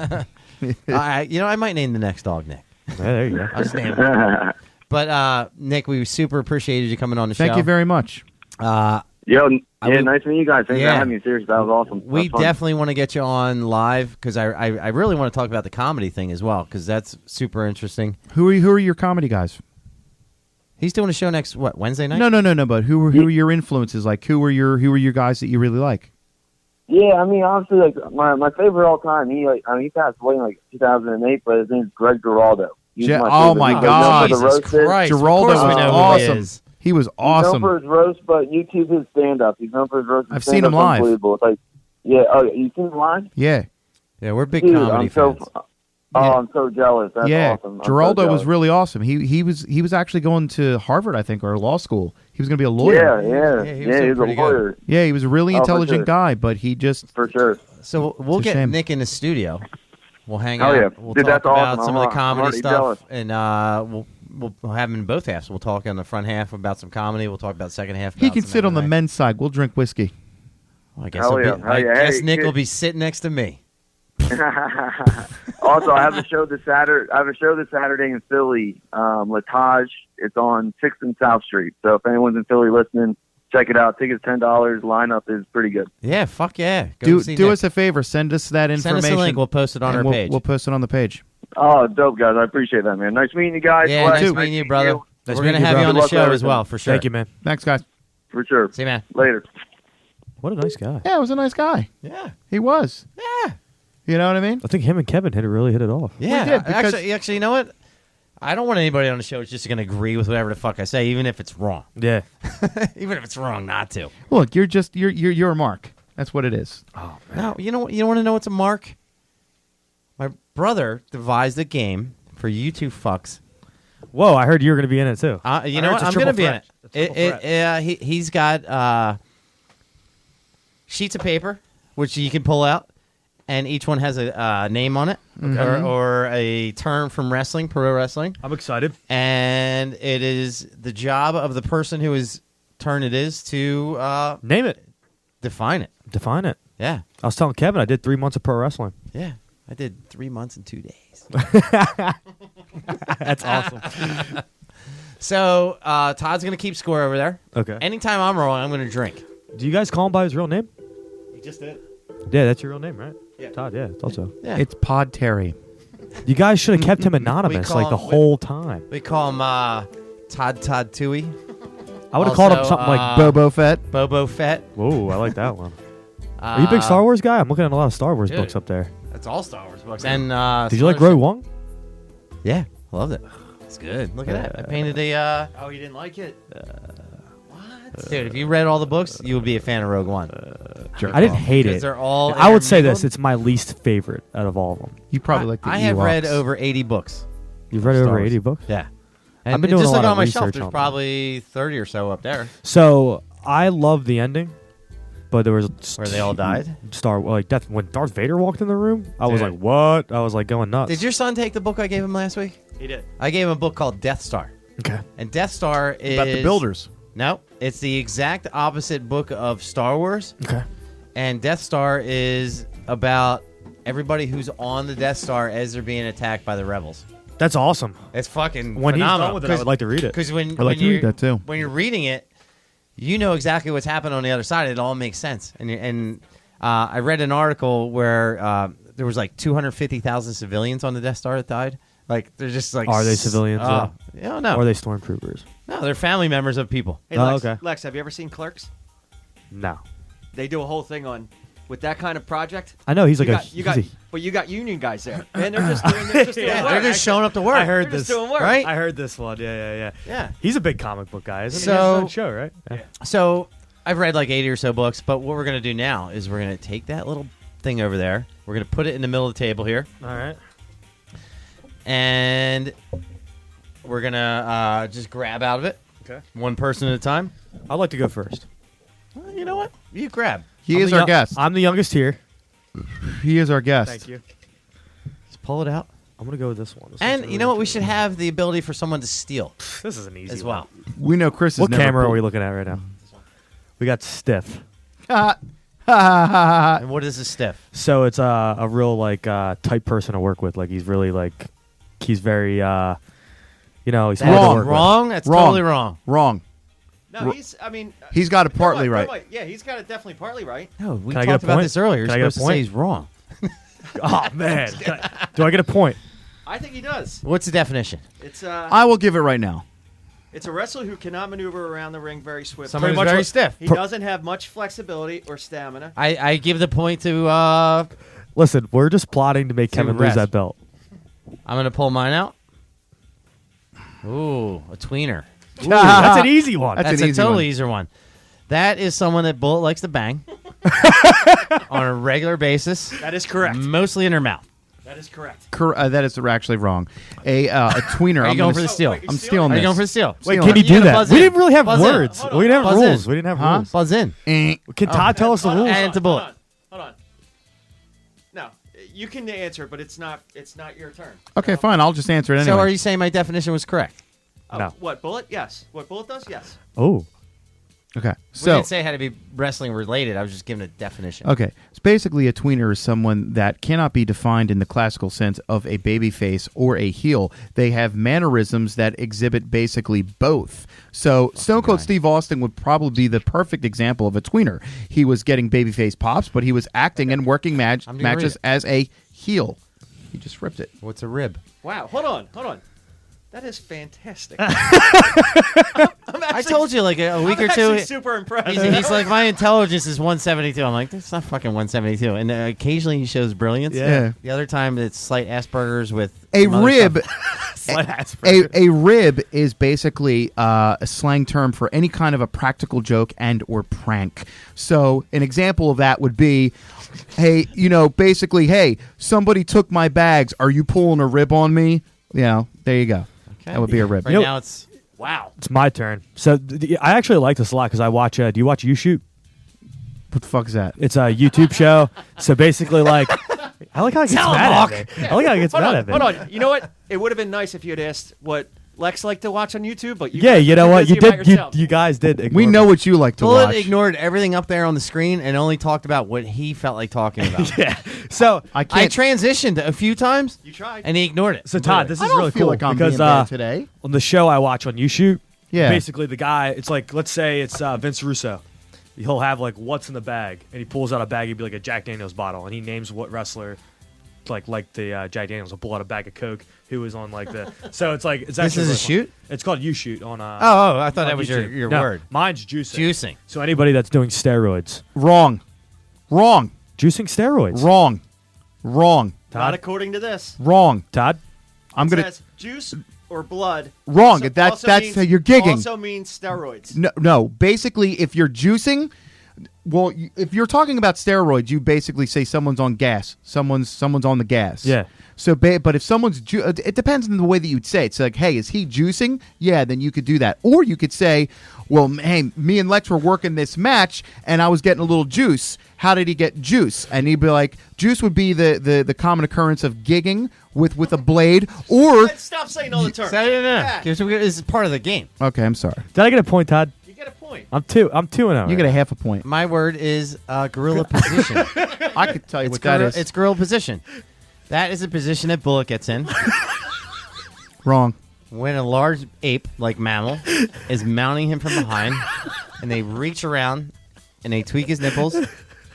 I might name the next dog Nick. Yeah, there you go. I'll just name him. But Nick, we super appreciated you coming on the show. Thank you very much. Yo, would- nice meeting you guys. Thanks Yeah. for having me. Seriously, that was awesome. That We was fun. definitely want to get you on live because I really want to talk about the comedy thing as well because that's super interesting. Who are your comedy guys? He's doing a show next Wednesday night? No. But who are your influences? Like who are your guys that you really like? Yeah, I mean, honestly, like my favorite all time. He passed away in like 2008, but his name's Greg Giraldo. He's Oh favorite. my He's God. known for the Jesus roasted. Christ! Of Geraldo course we was know who he awesome. is. He was He's awesome. known for his roast, but YouTube his stand-up. He's known for his roast. I've seen him stand-up. live. Unbelievable. It's like, yeah. Oh, you seen him live? Yeah. Yeah, we're big Dude, comedy fans. I'm so jealous. That's yeah. awesome. I'm so Geraldo was jealous. really awesome. He was actually going to Harvard, I think, or law school. He was going to be a lawyer. Yeah, he was doing he's a pretty good. lawyer Yeah, he was a really Oh, for intelligent sure. guy, but he just for sure. So we'll It's a get shame. Nick in the studio. We'll hang Oh, out. yeah. We'll Dude, talk that's about awesome. some of I'm the comedy already stuff, jealous. and we'll have him in both halves. We'll talk on the front half about some comedy. We'll talk about the second half. he about can some sit on the MMA. men's side. We'll drink whiskey. Well, I guess, Hell he'll yeah. be, Hell I yeah. guess Hey, Nick kid. will be sitting next to me. Also, I have a show this Saturday in Philly, Latage. It's on 6th and South Street. So if anyone's in Philly listening, check it out. Tickets $10. Lineup is pretty good. Yeah, fuck yeah. Go see Do Nick. us a favor. Send us that Send information. us a link. We'll post it on and our we'll, page. We'll post it on the page. Oh, dope, guys. I appreciate that, man. Nice meeting you guys. Yeah, Bless. nice meeting you, brother. Nice We're meeting gonna you, have bro. you on Good the luck with show as everything. well for sure. Thank you, man. Thanks, guys. For sure. See you, man. Later. What a nice guy. Yeah, it was a nice guy. Yeah, He was. yeah, You know what I mean? I think him and Kevin really hit it off. yeah. did, because- actually, you know what? I don't want anybody on the show who's just going to agree with whatever the fuck I say, even if it's wrong. Yeah. Even if it's wrong not to. Look, you're a mark. That's what it is. No, you know what? You want to know what's a mark? My brother devised a game for you two fucks. Whoa, I heard you were going to be in it too. You I know heard what? it's a I'm going to triple be in threat. it. It's a triple threat. He's got sheets of paper, which you can pull out, and each one has a name on it or a term from wrestling, pro wrestling. I'm excited. And it is the job of the person whose turn it is to Name it. define it. Define it. Yeah. I was telling Kevin I did 3 months of pro wrestling. Yeah. I did 3 months and 2 days. That's awesome. So Todd's going to keep score over there. Okay. Anytime I'm wrong, I'm going to drink. Do you guys call him by his real name? You just did. Yeah, that's your real name, right? Yeah. Todd, yeah, it's also. Yeah. It's Pod Terry. You guys should have kept him anonymous call like the him- whole time. We call him Todd Tui. I would have called him Also, something like Bobo Fett. Bobo Fett. Whoa, I like that one. Are you a big Star Wars guy? I'm looking at a lot of Star Wars dude. books up there. That's all Star Wars books. And Did you like Rogue One? Yeah, loved it. It's good. Look at that. I painted a. Oh, you didn't like it? Dude, if you read all the books, you would be a fan of Rogue One. I didn't hate Because it. they're all. I would say this: intermingled. it's my least favorite out of all of them. You probably like the I have Ewoks. read over 80 books. You've read Star over Wars. 80 books. Yeah. And I've been doing just a lot look of on my shelf. research There's on them. probably 30 or so up there. So I love the ending, but there was Where they all died? Death when Darth Vader walked in the room. I was Dude. like, "What?" I was like going nuts. Did your son take the book I gave him last week? He did. I gave him a book called Death Star. Okay. And Death Star is About the builders. No, it's the exact opposite book of Star Wars. Okay. And Death Star is about everybody who's on the Death Star as they're being attacked by the rebels. That's awesome. It's fucking When he's phenomenal. done with it, I would like to read it. Because when I'd like to you're- read that too. When you're reading it, you know exactly what's happened on the other side. It all makes sense. And I read an article where there was like 250,000 civilians on the Death Star that died. Like they're just like Are they civilians? Yeah, no, Or are they stormtroopers? no, they're family members of people. Hey, Oh, Lex, okay. Lex, have you ever seen Clerks? No. They do a whole thing on with that kind of project. I know he's like But you got union guys there, and they're just doing work. They're just showing up to work. I heard They're this. just doing work. right? I heard this one. Yeah. Yeah. He's a big comic book guy, isn't he? So- He has his own show, right? Yeah. So I've read like 80 or so books, but what we're going to do now is we're going to take that little thing over there. We're going to put it in the middle of the table here, All right. and we're going to just grab out of it. Okay. One person at a time. I'd like to go first. Well, you know what? You grab. He I'm is the our young- guest. I'm the youngest here. He is our guest. Thank you. Just pull it out. I'm gonna go with this one. This one's And really you know what? We should interesting. have the ability for someone to steal This is an easy as well. We know Chris is What never camera are pulled- we looking at right now? We got stiff. And what is a stiff? So it's a real like type person to work with. Like he's really like he's very he's hard to Wrong. work with. Wrong? That's Wrong. totally wrong. Wrong. No, I mean, He's got it partly Never mind, right. never mind. Yeah, he's got it definitely partly right. No, we Can I get talked a about point? this earlier. You're Can I get a supposed to say point? he's wrong. Oh man, do I get a point? I think he does. What's the definition? It's I will give it right now. it's a wrestler who cannot maneuver around the ring very swiftly. Someone who's much very what- stiff. He doesn't have much flexibility or stamina. I give the point to Listen, we're just plotting to make To Kevin lose rest. that belt. I'm going to pull mine out. Ooh, a tweener. Ooh, that's an easy one. That's That's an a easy totally one. easier one. That is someone that Bullet likes to bang on a regular basis, That is correct. mostly in her mouth. That is correct. That is actually wrong. A tweener. Are you I'm going gonna for the s- steal? wait, I'm Stealing? stealing Are this. you going for the steal? Wait, Stealing can it. you You do gotta that? buzz We in. didn't really have Buzz in. words. Hold We didn't have Buzz in. rules. We didn't have Huh? rules. Buzz in. Can Todd tell us the rules? And to Bullet. Hold on. No, you can answer it, but it's not your turn. Okay, fine. I'll just answer it anyway. So are you saying my definition was correct? Oh, No. What Bullet? Yes. What Bullet does? Yes. Oh, Okay. We So didn't say it had to be wrestling related. I was just giving a definition. okay. So basically, a tweener is someone that cannot be defined in the classical sense of a babyface or a heel. They have mannerisms that exhibit basically both. So Stone Cold Steve Austin would probably be the perfect example of a tweener. He was getting babyface pops, but he was acting and working I'm gonna read matches it. as a heel. He just ripped it. What's a rib? Wow. Hold on. That is fantastic. I told you like a week I'm or two. actually super impressed. He's like, my intelligence is 172. I'm like, that's not fucking 172. And occasionally he shows brilliance. Yeah. The other time it's slight Asperger's with A some other rib. stuff. A rib is basically a slang term for any kind of a practical joke and or prank. So an example of that would be, hey, basically, hey, somebody took my bags. Are you pulling a rib on me? There you go. Okay. That would be a rib. Right You know- now it's wow. it's my turn. So I actually like this a lot because I watch. Do you watch You Shoot? What the fuck is that? It's a YouTube show. So basically, like, I like how it gets mad at me. I like how it gets mad at me. Hold on. You know what? It would have been nice if you had asked what Lex liked to watch on YouTube, but Yeah, you know you're what? busy You about did. yourself. You guys did. Ignore We know me. what you like to Bullet watch. ignored everything up there on the screen and only talked about what he felt like talking about. Yeah. So I I can't. transitioned a few times You tried. and he ignored it. So Todd, this I is don't really feel cool like I'm because being bad today. on the show I watch on You Shoot, Yeah. basically the guy, it's like, let's say it's Vince Russo. He'll have like what's in the bag, and he pulls out a bag. It'd be like a Jack Daniels bottle, and he names what wrestler, like the Jack Daniels will pull out a bag of Coke. Who was on like the? So it's like it's This actually is a really fun. shoot? It's called You Shoot on. Oh, I thought on that was your YouTube. word. No, mine's juicing. Juicing. So anybody that's doing steroids, Wrong. juicing steroids. Wrong. Not according to this. Wrong. Todd, I'm It gonna. says juice or blood. Wrong. That's means- how you're gigging. Also means steroids. No. Basically, if you're juicing, Well, if you're talking about steroids, you basically say someone's on gas. Someone's on the gas. Yeah. So, but if someone's, it depends on the way that you'd say it. It's like, hey, is he juicing? Yeah, then you could do that. Or you could say, well, hey, me and Lex were working this match, and I was getting a little juice. How did he get juice? And he'd be like, juice would be the common occurrence of gigging with a blade, or Stop saying all the terms. This is part of the game. okay, I'm sorry, Did I get a point, Todd? You get a point. I'm 2-0. you get a half a point. My word is gorilla position. I could tell you It's what that is. It's gorilla position. That is a position that Bullet gets in Wrong. when a large ape, like mammal, is mounting him from behind, and they reach around and they tweak his nipples,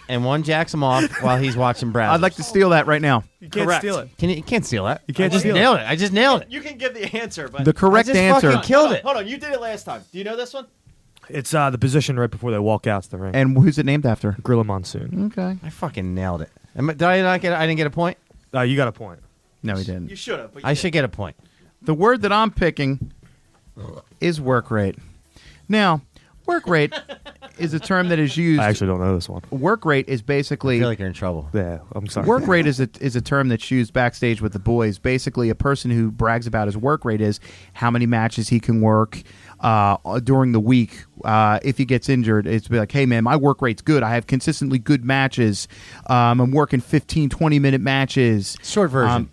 and one jacks him off while he's watching Brad. I'd like to steal that right now. You can't Correct. steal it. You can't steal that. You can't I just steal it. nailed it. I just nailed it. You can give the answer, but The correct I just answer. fucking killed it. Hold on, you did it last time. Do you know this one? It's the position right before they walk out to the ring. And who's it named after? Gorilla Monsoon. Okay. I fucking nailed it. Did I not get? I didn't get a point. You got a point. No, he didn't. You should have. I should get a point. The word that I'm picking is work rate. Now, work rate is a term that is used. I actually don't know this one. Work rate is I basically feel like you're in trouble. Yeah, I'm sorry. work rate is a term that's used backstage with the boys. Basically, a person who brags about his work rate is how many matches he can work during the week. If he gets injured, it's be like, hey, man, my work rate's good. I have consistently good matches. I'm working 15, 20-minute matches. Short version.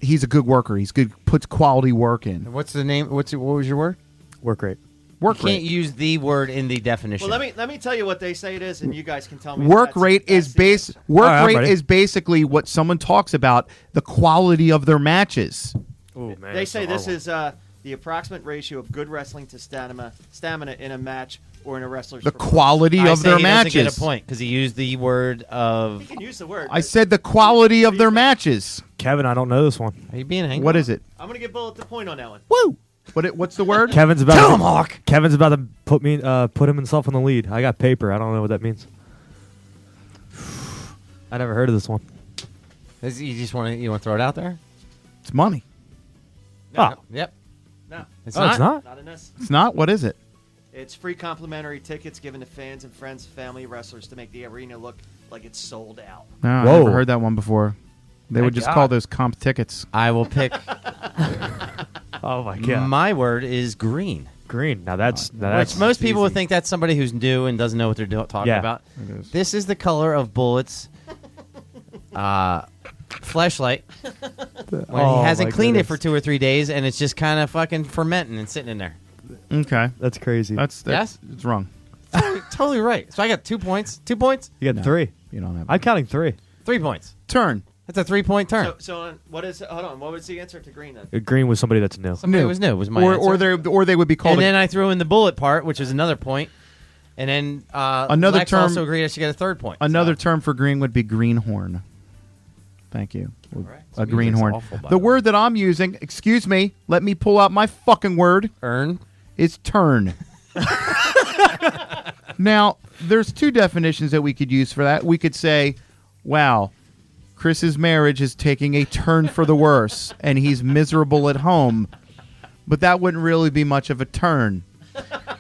He's a good worker. He's good. Puts quality work in. What's the name? What was your word? Work rate. Work You can't rate. use the word in the definition. Well, let me tell you what they say it is, and you guys can tell me. if Work that's- rate that's is the base. answer. Work All right, I'm rate ready. is basically what someone talks about the quality of their matches. Oh man. They say this is the approximate ratio of good wrestling to stamina in a match or in a wrestler's. The performance. quality I of say their he doesn't get matches. a point because he used the word of. You can use the word. I but said the quality of their matches. Kevin, I don't know this one. Are you being angry? What is it? I'm gonna give Bullet the point on that one. Woo! What's the word? Kevin's about Tell to, him, Hawk. Kevin's about to put himself in the lead. I got paper. I don't know what that means. I never heard of this one. You just want to throw it out there? It's money. Oh. Yep. No, It's Oh, not. it's not? not in this. It's not. What is it? It's free complimentary tickets given to fans and friends, family wrestlers to make the arena look like it's sold out. No, I Whoa. never heard that one before. They would Thank just call God. those comp tickets. I will pick. Oh my god. My word is green. Green. Now that's Which most people would easy. think that's somebody who's new and doesn't know what they're talking Yeah. about. It is. This is the color of Bullet's fleshlight when Oh, he hasn't my cleaned it goodness. for 2 or 3 days and it's just kind of fucking fermenting and sitting in there. Okay. That's crazy. That's Yes? It's wrong. Totally right. So I got 2 points. 2 points? you got No. 3. You don't have. I'm counting 3. 3 points. Turn. That's a 3-point turn. So what is? Hold on. What was the answer to green then? Green was somebody that's new. Somebody New. was new. Was my Or answer. they would be called. And then I threw in the bullet part, which is another point. And then Another Lex term- also agreed I should get a 3rd point. another So- term for green would be greenhorn. Thank you. right. A Music's greenhorn. awful, by The the way. word that I'm using, excuse me, let me pull out my fucking word, Earn. is turn. Now, there's 2 definitions that we could use for that. We could say, wow, Chris's marriage is taking a turn for the worse, and he's miserable at home. But that wouldn't really be much of a turn.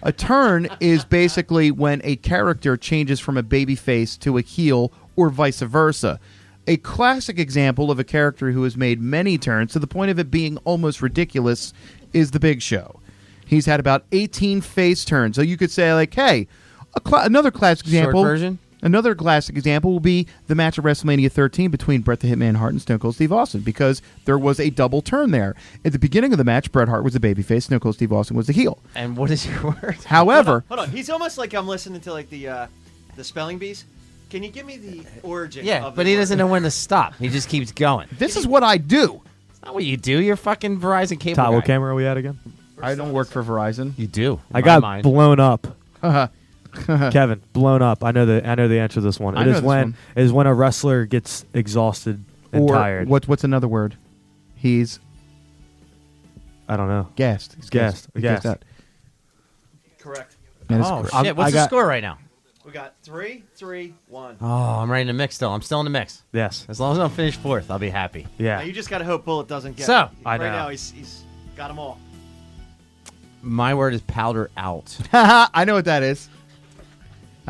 A turn is basically when a character changes from a babyface to a heel or vice versa. A classic example of a character who has made many turns to the point of it being almost ridiculous is The Big Show. He's had about 18 face turns. So you could say, like, hey, another classic example. version? Another classic example will be the match at WrestleMania 13 between Bret the Hitman Hart and Stone Cold Steve Austin, because there was a double turn there. At the beginning of the match, Bret Hart was the babyface, Stone Cold Steve Austin was the heel. And what is your word? However, Hold on. He's almost like I'm listening to like the spelling bees. Can you give me the origin? Yeah, of but the he word? doesn't know when to stop. He just keeps going. this is what I do. That's not what you do. You're fucking Verizon cable Todd, guy. what camera are we at again? I don't work for Verizon. You do. I in got my mind. blown up. Uh-huh. Kevin, blown up. I know the answer to this one. I It know is this when one. it is when a wrestler gets exhausted and Or tired. what's another word? He's I don't know. gassed. He's Gassed. He's Gassed. out. Correct. That is Oh, correct. shit. What's I the got- score right now? We got 3, 3, 1. Oh, I'm ready to mix still. I'm still in the mix. Yes. As long as I don't finish 4th, I'll be happy. Now Yeah. you just gotta hope Bullet doesn't get. So, it. I right know. now he's got them all. My word is powder out. I know what that is.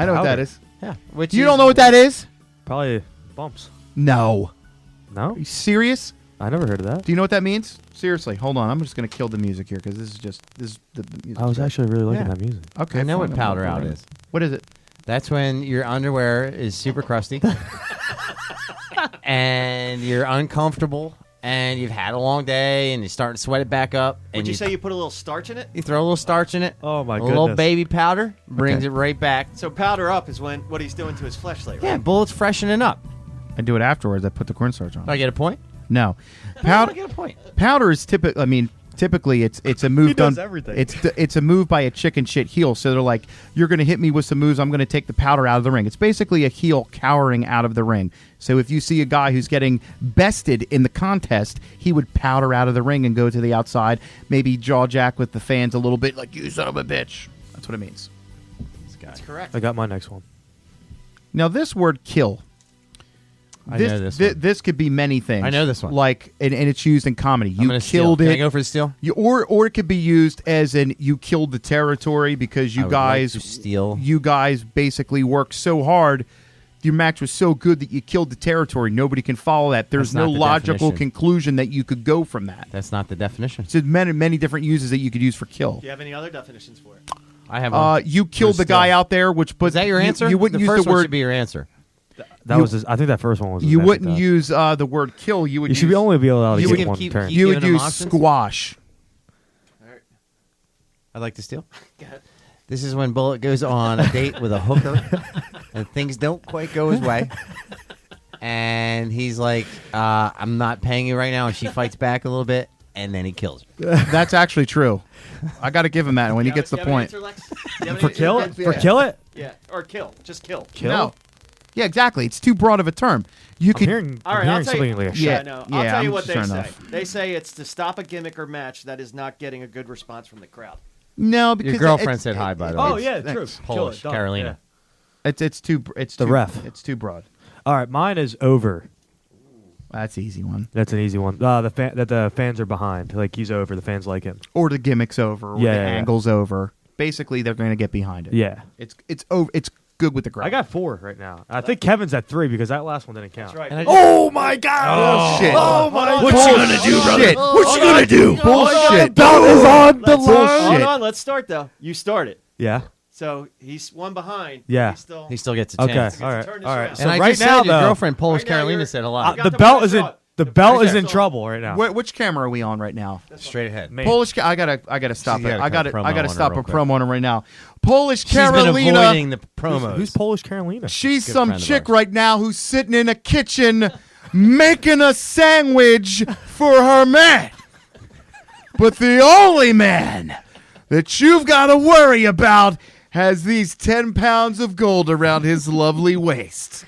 I know what that Powder. is. Yeah. Which You don't know what that is? Probably bumps. No. No, Are you serious? I never heard of that. Do you know what that means? Seriously, hold on. I'm just going to kill the music here because this is the music. I was actually really liking Yeah. that music. Okay. I know fine, what I'm powder not out worried. is. What is it? That's when your underwear is super crusty and you're uncomfortable and you've had a long day and you're starting to sweat it back up. And Would you say you put a little starch in it? you throw a little starch in it? Oh my a goodness. little baby powder brings Okay. it right back. So powder up is when what he's doing to his fleshlight, right? Yeah, Bullet's freshening up. I do it afterwards. I put the cornstarch on. Do I get a point? No, I powder. get a point. Powder is typical. I mean, typically it's a move He does done. everything. It's a move by a chicken shit heel. So they're like, you're going to hit me with some moves. I'm going to take the powder out of the ring. It's basically a heel cowering out of the ring. So if you see a guy who's getting bested in the contest, he would powder out of the ring and go to the outside, maybe jaw jack with the fans a little bit, like you son of a bitch. That's what it means. That's correct. I got my next one. Now this word kill. I know this one. This could be many things. I know this one. Like, and it's used in comedy. I'm You gonna steal. killed Can it. I go for the steal? Or it could be used as in you killed the territory because I you would guys like to steal. You guys basically worked so hard. Your match was so good that you killed the territory. Nobody can follow that. There's That's no not the logical definition. conclusion that you could go from that. That's not the definition. So many different uses that you could use for kill. Do you have any other definitions for it? I have one. You killed the Steal. guy out there, which but Is that your answer? You wouldn't the use first the one word. should be your answer. That You- was. I think that first one was. You exactly wouldn't that. use the word kill. You would. You use, should only be allowed to You get would one keep- turn. keep- You would giving them use options? squash. I'd like to steal. This is when Bullet goes on a date with a hooker and things don't quite go his way. And he's like, I'm not paying you right now. And she fights back a little bit, and then he kills her. That's actually true. I got to give him that when he Do you gets the have an point. answer, Lex? Do you have For an kill answer? it. For kill it. Yeah, or kill. Just kill. Kill. No. Yeah, exactly. It's too broad of a term. You I'm could. hearing. All I'm right, I'll hearing tell you. something like a Yeah. I know. I'll yeah, tell you I'm what they sure say. enough. They say it's to stop a gimmick or match that is not getting a good response from the crowd. No, because Your girlfriend it's- said hi, by the way. Oh yeah, true. it's Kill Polish, it, done. Carolina. It's too. It's The too, ref. It's too broad. Yeah. All right, mine is over. That's an easy one. That's an easy one. The fans are behind. Like he's over. The fans like him. Or the gimmick's over. Or Yeah, the yeah, yeah. angle's over. Basically, they're going to get behind it. Yeah. It's over. It's good with the crowd. I got 4 right now. I think Kevin's at 3 because that last one didn't count. That's right. And I Oh my God! Bullshit. Oh my! What you gonna do, brother? What you gonna do? Bullshit. Belt is on the Let's, line. hold Bullshit. on. Let's start though. You started. Yeah. So he's one behind. Yeah. He He still gets a Okay. chance. All right. turn this All right. around. So And I right just now, said your though, girlfriend, Polish Right now, Carolina, you're- said a I lot. got the the belt one I is in. saw. The belt Right is there. in trouble right now. Which camera are we on right now? Straight ahead. Me. Polish. I gotta stop She's it. gotta I cut gotta. a promo I gotta on her stop real a quick. promo on her right now. Polish She's been Carolina. avoiding the promos. Who's Polish Carolina? She's Good some friend of chick ours. right now who's sitting in a kitchen making a sandwich for her man. But the only man that you've got to worry about has these 10 pounds of gold around his lovely waist.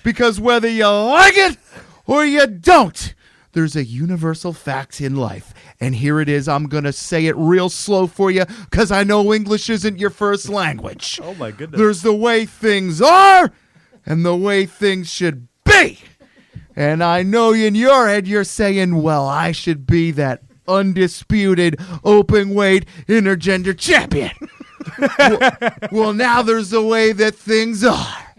Because whether you like it or you don't, there's a universal fact in life. And here it is. I'm going to say it real slow for you because I know English isn't your first language. Oh my goodness. There's the way things are and the way things should be. And I know in your head you're saying, well, I should be that undisputed open weight intergender champion. well, now there's the way that things are.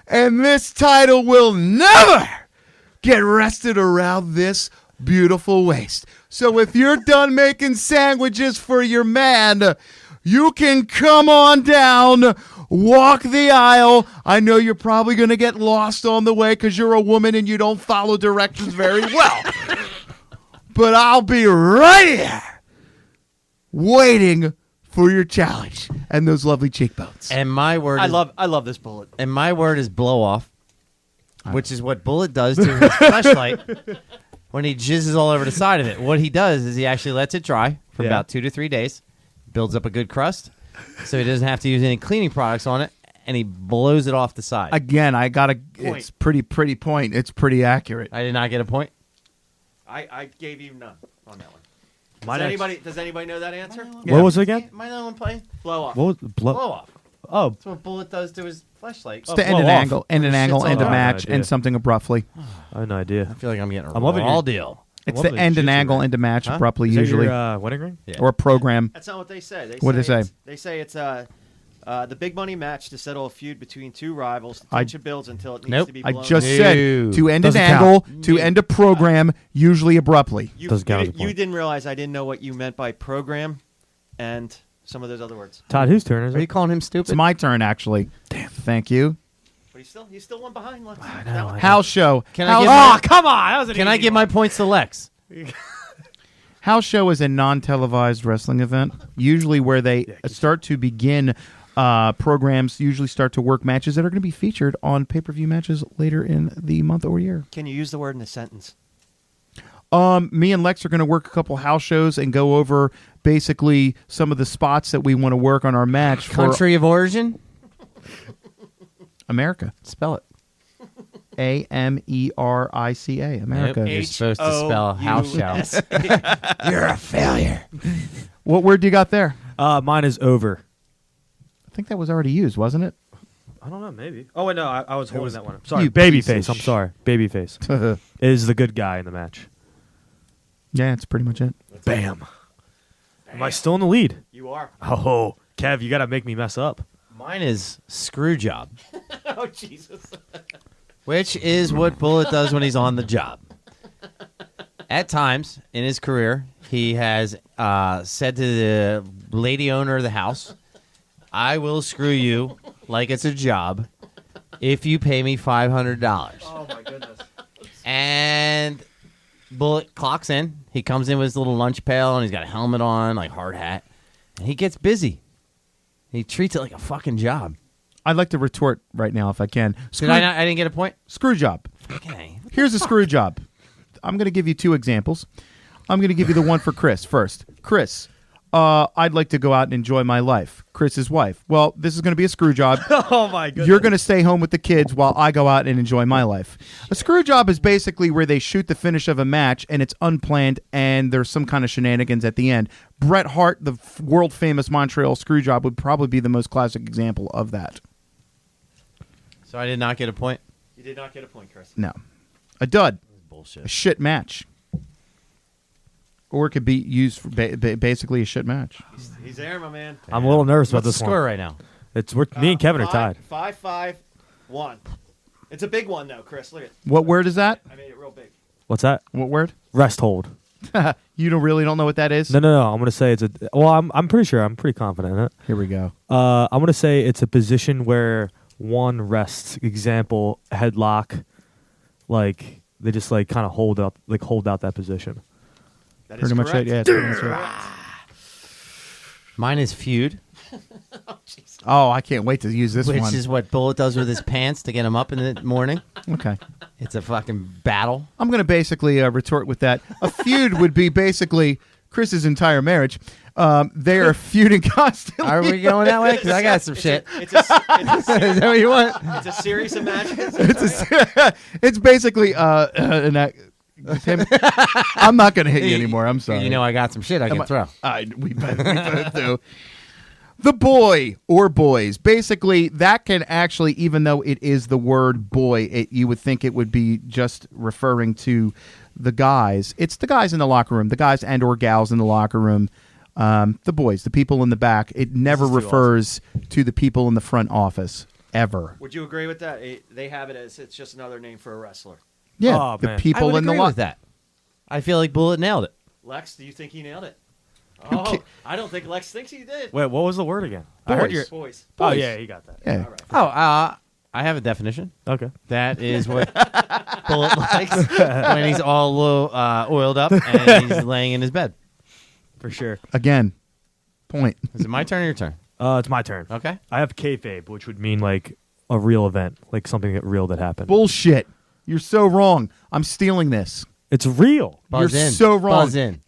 And this title will never get rested around this beautiful waist. So if you're done making sandwiches for your man, you can come on down, walk the aisle. I know you're probably going to get lost on the way because you're a woman and you don't follow directions very well. But I'll be right here waiting for your challenge and those lovely cheekbones. And my word I is, love this bullet. and my word is blow off, which is what Bullet does to his fleshlight when he jizzes all over the side of it. What he does is he actually lets it dry for about 2 to 3 days, builds up a good crust, so he doesn't have to use any cleaning products on it, and he blows it off the side. Again, I got to. It's pretty point. It's pretty accurate. I did not get a point. I gave you none on that one. My next- Does anybody know that answer? What was it again? Am I the one playing? Blow off. What was blow? Blow off. Oh, That's what Bullet does to his fleshlight. It's to end blow an off. angle, end a off. match, idea. and something abruptly. I have no idea. I feel like I'm getting a I'm loving raw your- deal. It's loving to the end an jiu-jitsu angle, ring. end a match abruptly, Is that usually, your wedding ring? Yeah. or a program. That's not what they say. What'd they say? They say it's The big money match to settle a feud between two rivals. The tension builds until it needs Nope. to be I blown. just No. said to end an Doesn't angle, count. to end a program, usually abruptly. Doesn't count as a You point. didn't realize I didn't know what you meant by program and some of those other words. Todd, whose turn is Are you it? calling him It's stupid? my turn, actually. Damn. Thank you. But he's still one behind. Lex. House show. Can I House, give Oh, come on. That was an Can I easy give one. my points to Lex? House show is a non-televised wrestling event, usually where they start to begin programs, usually start to work matches that are going to be featured on pay-per-view matches later in the month or year. Can you use the word in a sentence? Me and Lex are going to work a couple house shows and go over basically some of the spots that we want to work on our match for Country of origin? America. Spell it. America. America. Nope, you're supposed to spell house show. You're a failure. What word do you got there? Mine is over. I think that was already used, wasn't it? I don't know, maybe. Oh, wait, no, I was holding was- that one up. Sorry, you piece of babyface. I'm sorry. Babyface is the good guy in the match. Yeah, that's pretty much it. Bam. Am I still in the lead? You are. Oh, Kev, you got to make me mess up. Mine is screw job, Oh, Jesus. which is what Bullet does when he's on the job. At times in his career, he has said to the lady owner of the house, I will screw you like it's a job if you pay me $500. Oh, my goodness. And Bullet clocks in. He comes in with his little lunch pail, and he's got a helmet on, like hard hat. And he gets busy. He treats it like a fucking job. I'd like to retort right now if I can. I didn't get a point? Screw job. Okay. Here's a screw job. I'm going to give you two examples. I'm going to give you the one for Chris first. Chris, I'd like to go out and enjoy my life. Chris's wife. Well, this is going to be a screw job. Oh, my goodness. You're going to stay home with the kids while I go out and enjoy my life. A screw job is basically where they shoot the finish of a match and it's unplanned and there's some kind of shenanigans at the end. Bret Hart, the world famous Montreal screw job, would probably be the most classic example of that. So I did not get a point? You did not get a point, Chris. No. A dud. Bullshit. A shit match. Or it could be used for basically a shit match. He's there, my man. I'm a little nervous about What's this the score one. right now? Me and Kevin are tied. 5-5-1. It's a big one, though, Chris. Look at What word is that? I made it real big. What's that? What word? Rest hold. You really don't know what that is? No. I'm going to say it's a. Well, I'm pretty sure. I'm pretty confident in it. Here we go. I'm going to say it's a position where one rests. Example, headlock. Like they just like kind of hold out that position. That is Pretty much correct. it. Yeah, it's pretty much it. Mine is feud, Oh, I can't wait to use this which one. is what Bullet does with his pants to get him up in the morning. Okay. It's a fucking battle. I'm going to basically retort with that. A feud would be basically Chris's entire marriage. They are feuding constantly. Are we going that way? Because I got some shit. It's a Is that what you want? it's a series of matches. It's basically an act. Tim, I'm not going to hit you anymore. I'm sorry. You know I got some shit I can throw. We both do. The boy or boys. Basically, that can actually, even though it is the word boy, you would think it would be just referring to the guys. It's the guys in the locker room, the guys and or gals in the locker room. The boys, the people in the back. It never refers to the people in the front office, ever. Would you agree with that? They have it as it's just another name for a wrestler. Yeah, Oh, the man. people I would in the agree locker with that. I feel like Bullet nailed it. Lex, do you think he nailed it? Oh, I don't think Lex thinks he did. Wait, what was the word again? I heard your. Boys. Oh yeah, you got that. Yeah. Oh, I have a definition. Okay. That is what Bullet likes when he's all oiled up and he's laying in his bed. For sure. Again, point. Is it my turn or your turn? It's my turn. Okay. I have kayfabe, which would mean like a real event, like something real that happened. Bullshit. You're so wrong. I'm stealing this. It's real. Buzz You're in. so wrong. Buzz in.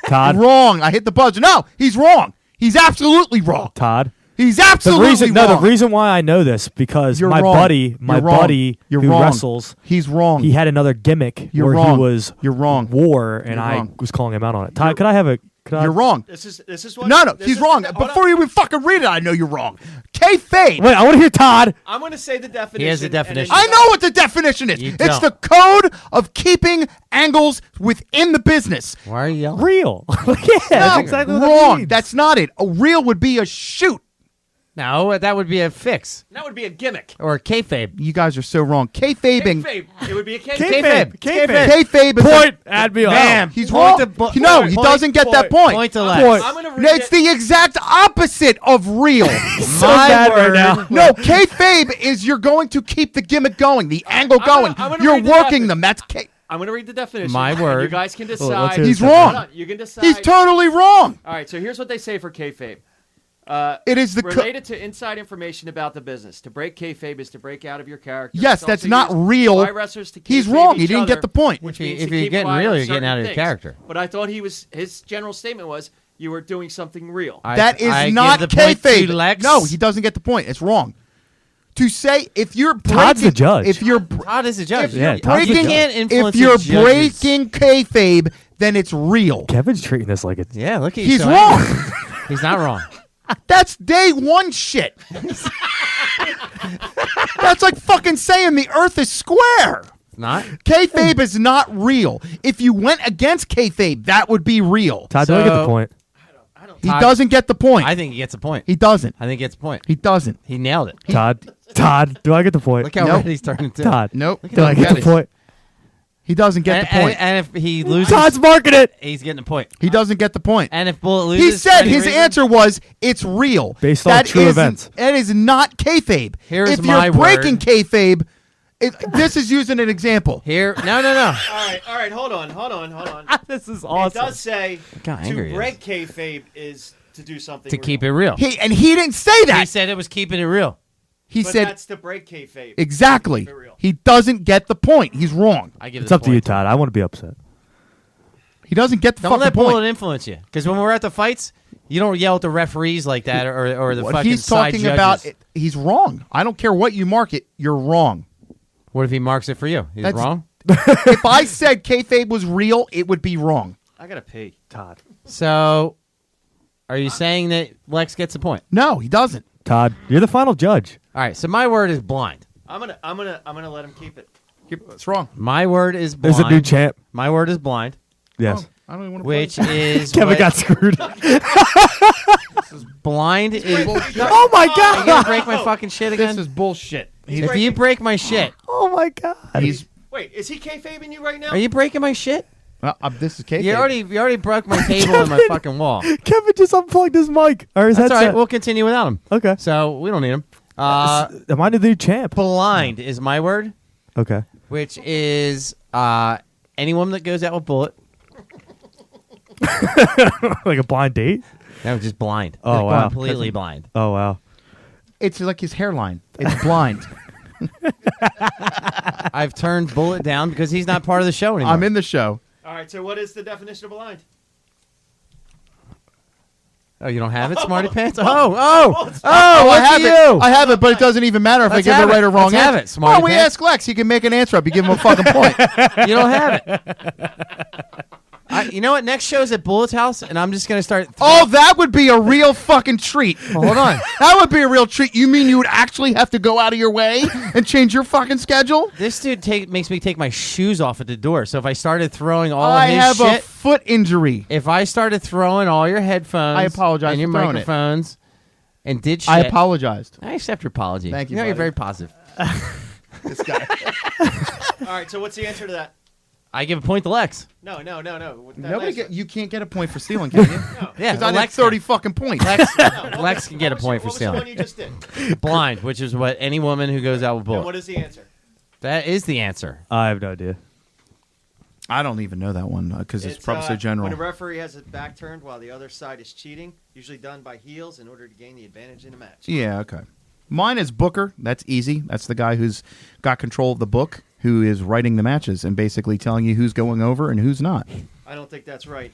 Todd, Wrong. I hit the buzzer. No, he's wrong. He's absolutely wrong. Todd. He's The absolutely reason, wrong. no, the reason why I know this because You're my wrong. buddy You're wrong. You're who wrong. wrestles, He's wrong. he had another gimmick You're where wrong. he was You're wrong. war, and You're I wrong. was calling him out on it. Todd, could I have a You're wrong. This is what. No, this he's is wrong. the- hold Before on. you even fucking read it, I know you're wrong. Kayfabe. Wait, I want to hear Todd. I'm going to say the definition. He has the and then definition. I know what the definition is. You It's don't. the code of keeping angles within the business. Why are you yelling? Real. Yeah, No, that's exactly what that wrong. means. That's not it. A reel would be a shoot. No, that would be a fix That would be a gimmick. or a kayfabe. You guys are so wrong. Kayfabing. Kayfabe. It would be a Kayfabe. Kayfabe is Point. Add me up. Bam. He's Point wrong. to- No, he point- doesn't get that point. point. Point to Point. Lex. I'm going to No, read it's it. the exact opposite of real. So bad right now. No, kayfabe is you're going to keep the gimmick going, the angle I'm going. gonna You're read the working definition. them. That's kay. I'm going to read the definition. My and word. You guys can let's decide. hear He's this wrong. Hold on. You can decide. He's totally wrong. All right, so here's what they say for kayfabe. It is the related to inside information about the business. To break kayfabe is to break out of your character. Yes, It's that's also not used real. by wrestlers to He's kayfabe wrong. He each didn't other, get the point. which If means you're to keep getting quiet real, on you're getting certain out of your things. character. But I thought his general statement was you were doing something real. That is I not give the point to kayfabe. Lex. No, he doesn't get the point. It's wrong. To say if you're breaking, Todd's the judge. If you're Todd is a judge. if Yeah, you're Todd's the breaking, judge. can't influence if you're the judges. breaking kayfabe, then it's real. Kevin's treating this like it's. Yeah, look at you. He's so wrong. angry. He's not wrong. That's day one shit. That's like fucking saying the earth is square. It's not. Kayfabe is not real. If you went against kayfabe, that would be real. Todd, do I get the So- point? He Todd- doesn't get the point. I think he gets a point. He doesn't. I think he gets a point. He doesn't. He nailed it. Todd, do I get the point? Look how Nope. red he's turning to. Todd, Nope. do I get the point? He doesn't get the point. And if he loses, Todd's marking it. he's getting a point. He doesn't get the point. And if Bullet loses, He for said any his reason- answer was it's real. Based on That true isn't- events. That is not kayfabe. Here's if my you're breaking word. kayfabe, this is using an example. Here, no. All right, hold on. This is It awesome. does say how angry to he break kayfabe is to do something To keep it real. He didn't say He that. said it was keeping it real. He But said that's to break kayfabe. exactly. Keep it real. He doesn't get the point. He's wrong. I give It's the up to you, point Todd. I want to be upset. He doesn't get the Don't fucking let point. Bullet influence you. Because when we're at the fights, you don't yell at the referees like that or the What fucking he's side talking judges. about, he's wrong. I don't care what you mark it. You're wrong. What if he marks it for you? He's That's- wrong? If I said kayfabe was real, it would be wrong. I gotta pee. Todd. So, are you saying that Lex gets a point? No, he doesn't. Todd, you're the final judge. All right, so my word is blind. I'm gonna let him keep it. It's wrong. My word is blind. There's a new champ. My word is blind, Yes. I don't even want to which is Kevin what- got screwed. blind is. Oh my You gonna god. break my fucking shit again? This is bullshit. If you break my shit, Oh my god. He's Wait, is he kayfabing you right now? are you breaking my shit? this is kayfabe. You already broke my table and my fucking wall. Kevin just unplugged his mic or his That's all headset. right. We'll continue without him. Okay. So we don't need him. Am I the new champ? Blind is my word, Okay. which is any woman that goes out with Bullet. Like a blind date? No, just blind. Oh, Just wow. completely blind. Oh wow. It's like his hairline. It's blind. I've turned Bullet down because he's not part of the show anymore. I'm in the show. All right, so what is the definition of blind? Oh, you don't have it, Smarty Pants? Oh, I look have at it. you. I have it, but it doesn't even matter if Let's I give the have right it. or wrong Let's have answer. it, Smarty Well, we Pants. ask Lex. He can make an answer up. You give him a fucking point. You don't have it. You know what? Next show's at Bullet's house, and I'm just going to start. Oh, that would be a real fucking treat. Well, hold on. That would be a real treat. You mean you would actually have to go out of your way and change your fucking schedule? This dude makes me take my shoes off at the door. So if I started throwing all I of his have shit, a foot injury. if I started throwing all your headphones, I apologize and your for throwing it. microphones, and did shit, I apologized. I accept your apology. Thank you, know, you're buddy. very positive. This guy. All right, so what's the answer to that? I give a point to Lex. No. With that Nobody last get, one. you can't get a point for stealing, can you? Yeah, Because I did Lex 30 fucking points. Lex can get a point for What was the one stealing. you just did? Blind, which is what any woman who goes out with And Bullet. what is the answer? That is the answer. I have no idea. I don't even know that one because it's probably so general. When a referee has his back turned while the other side is cheating, usually done by heels in order to gain the advantage in a match. Yeah, okay. Mine is Booker. That's easy. That's the guy who's got control of the book, who is writing the matches and basically telling you who's going over and who's not. I don't think that's right.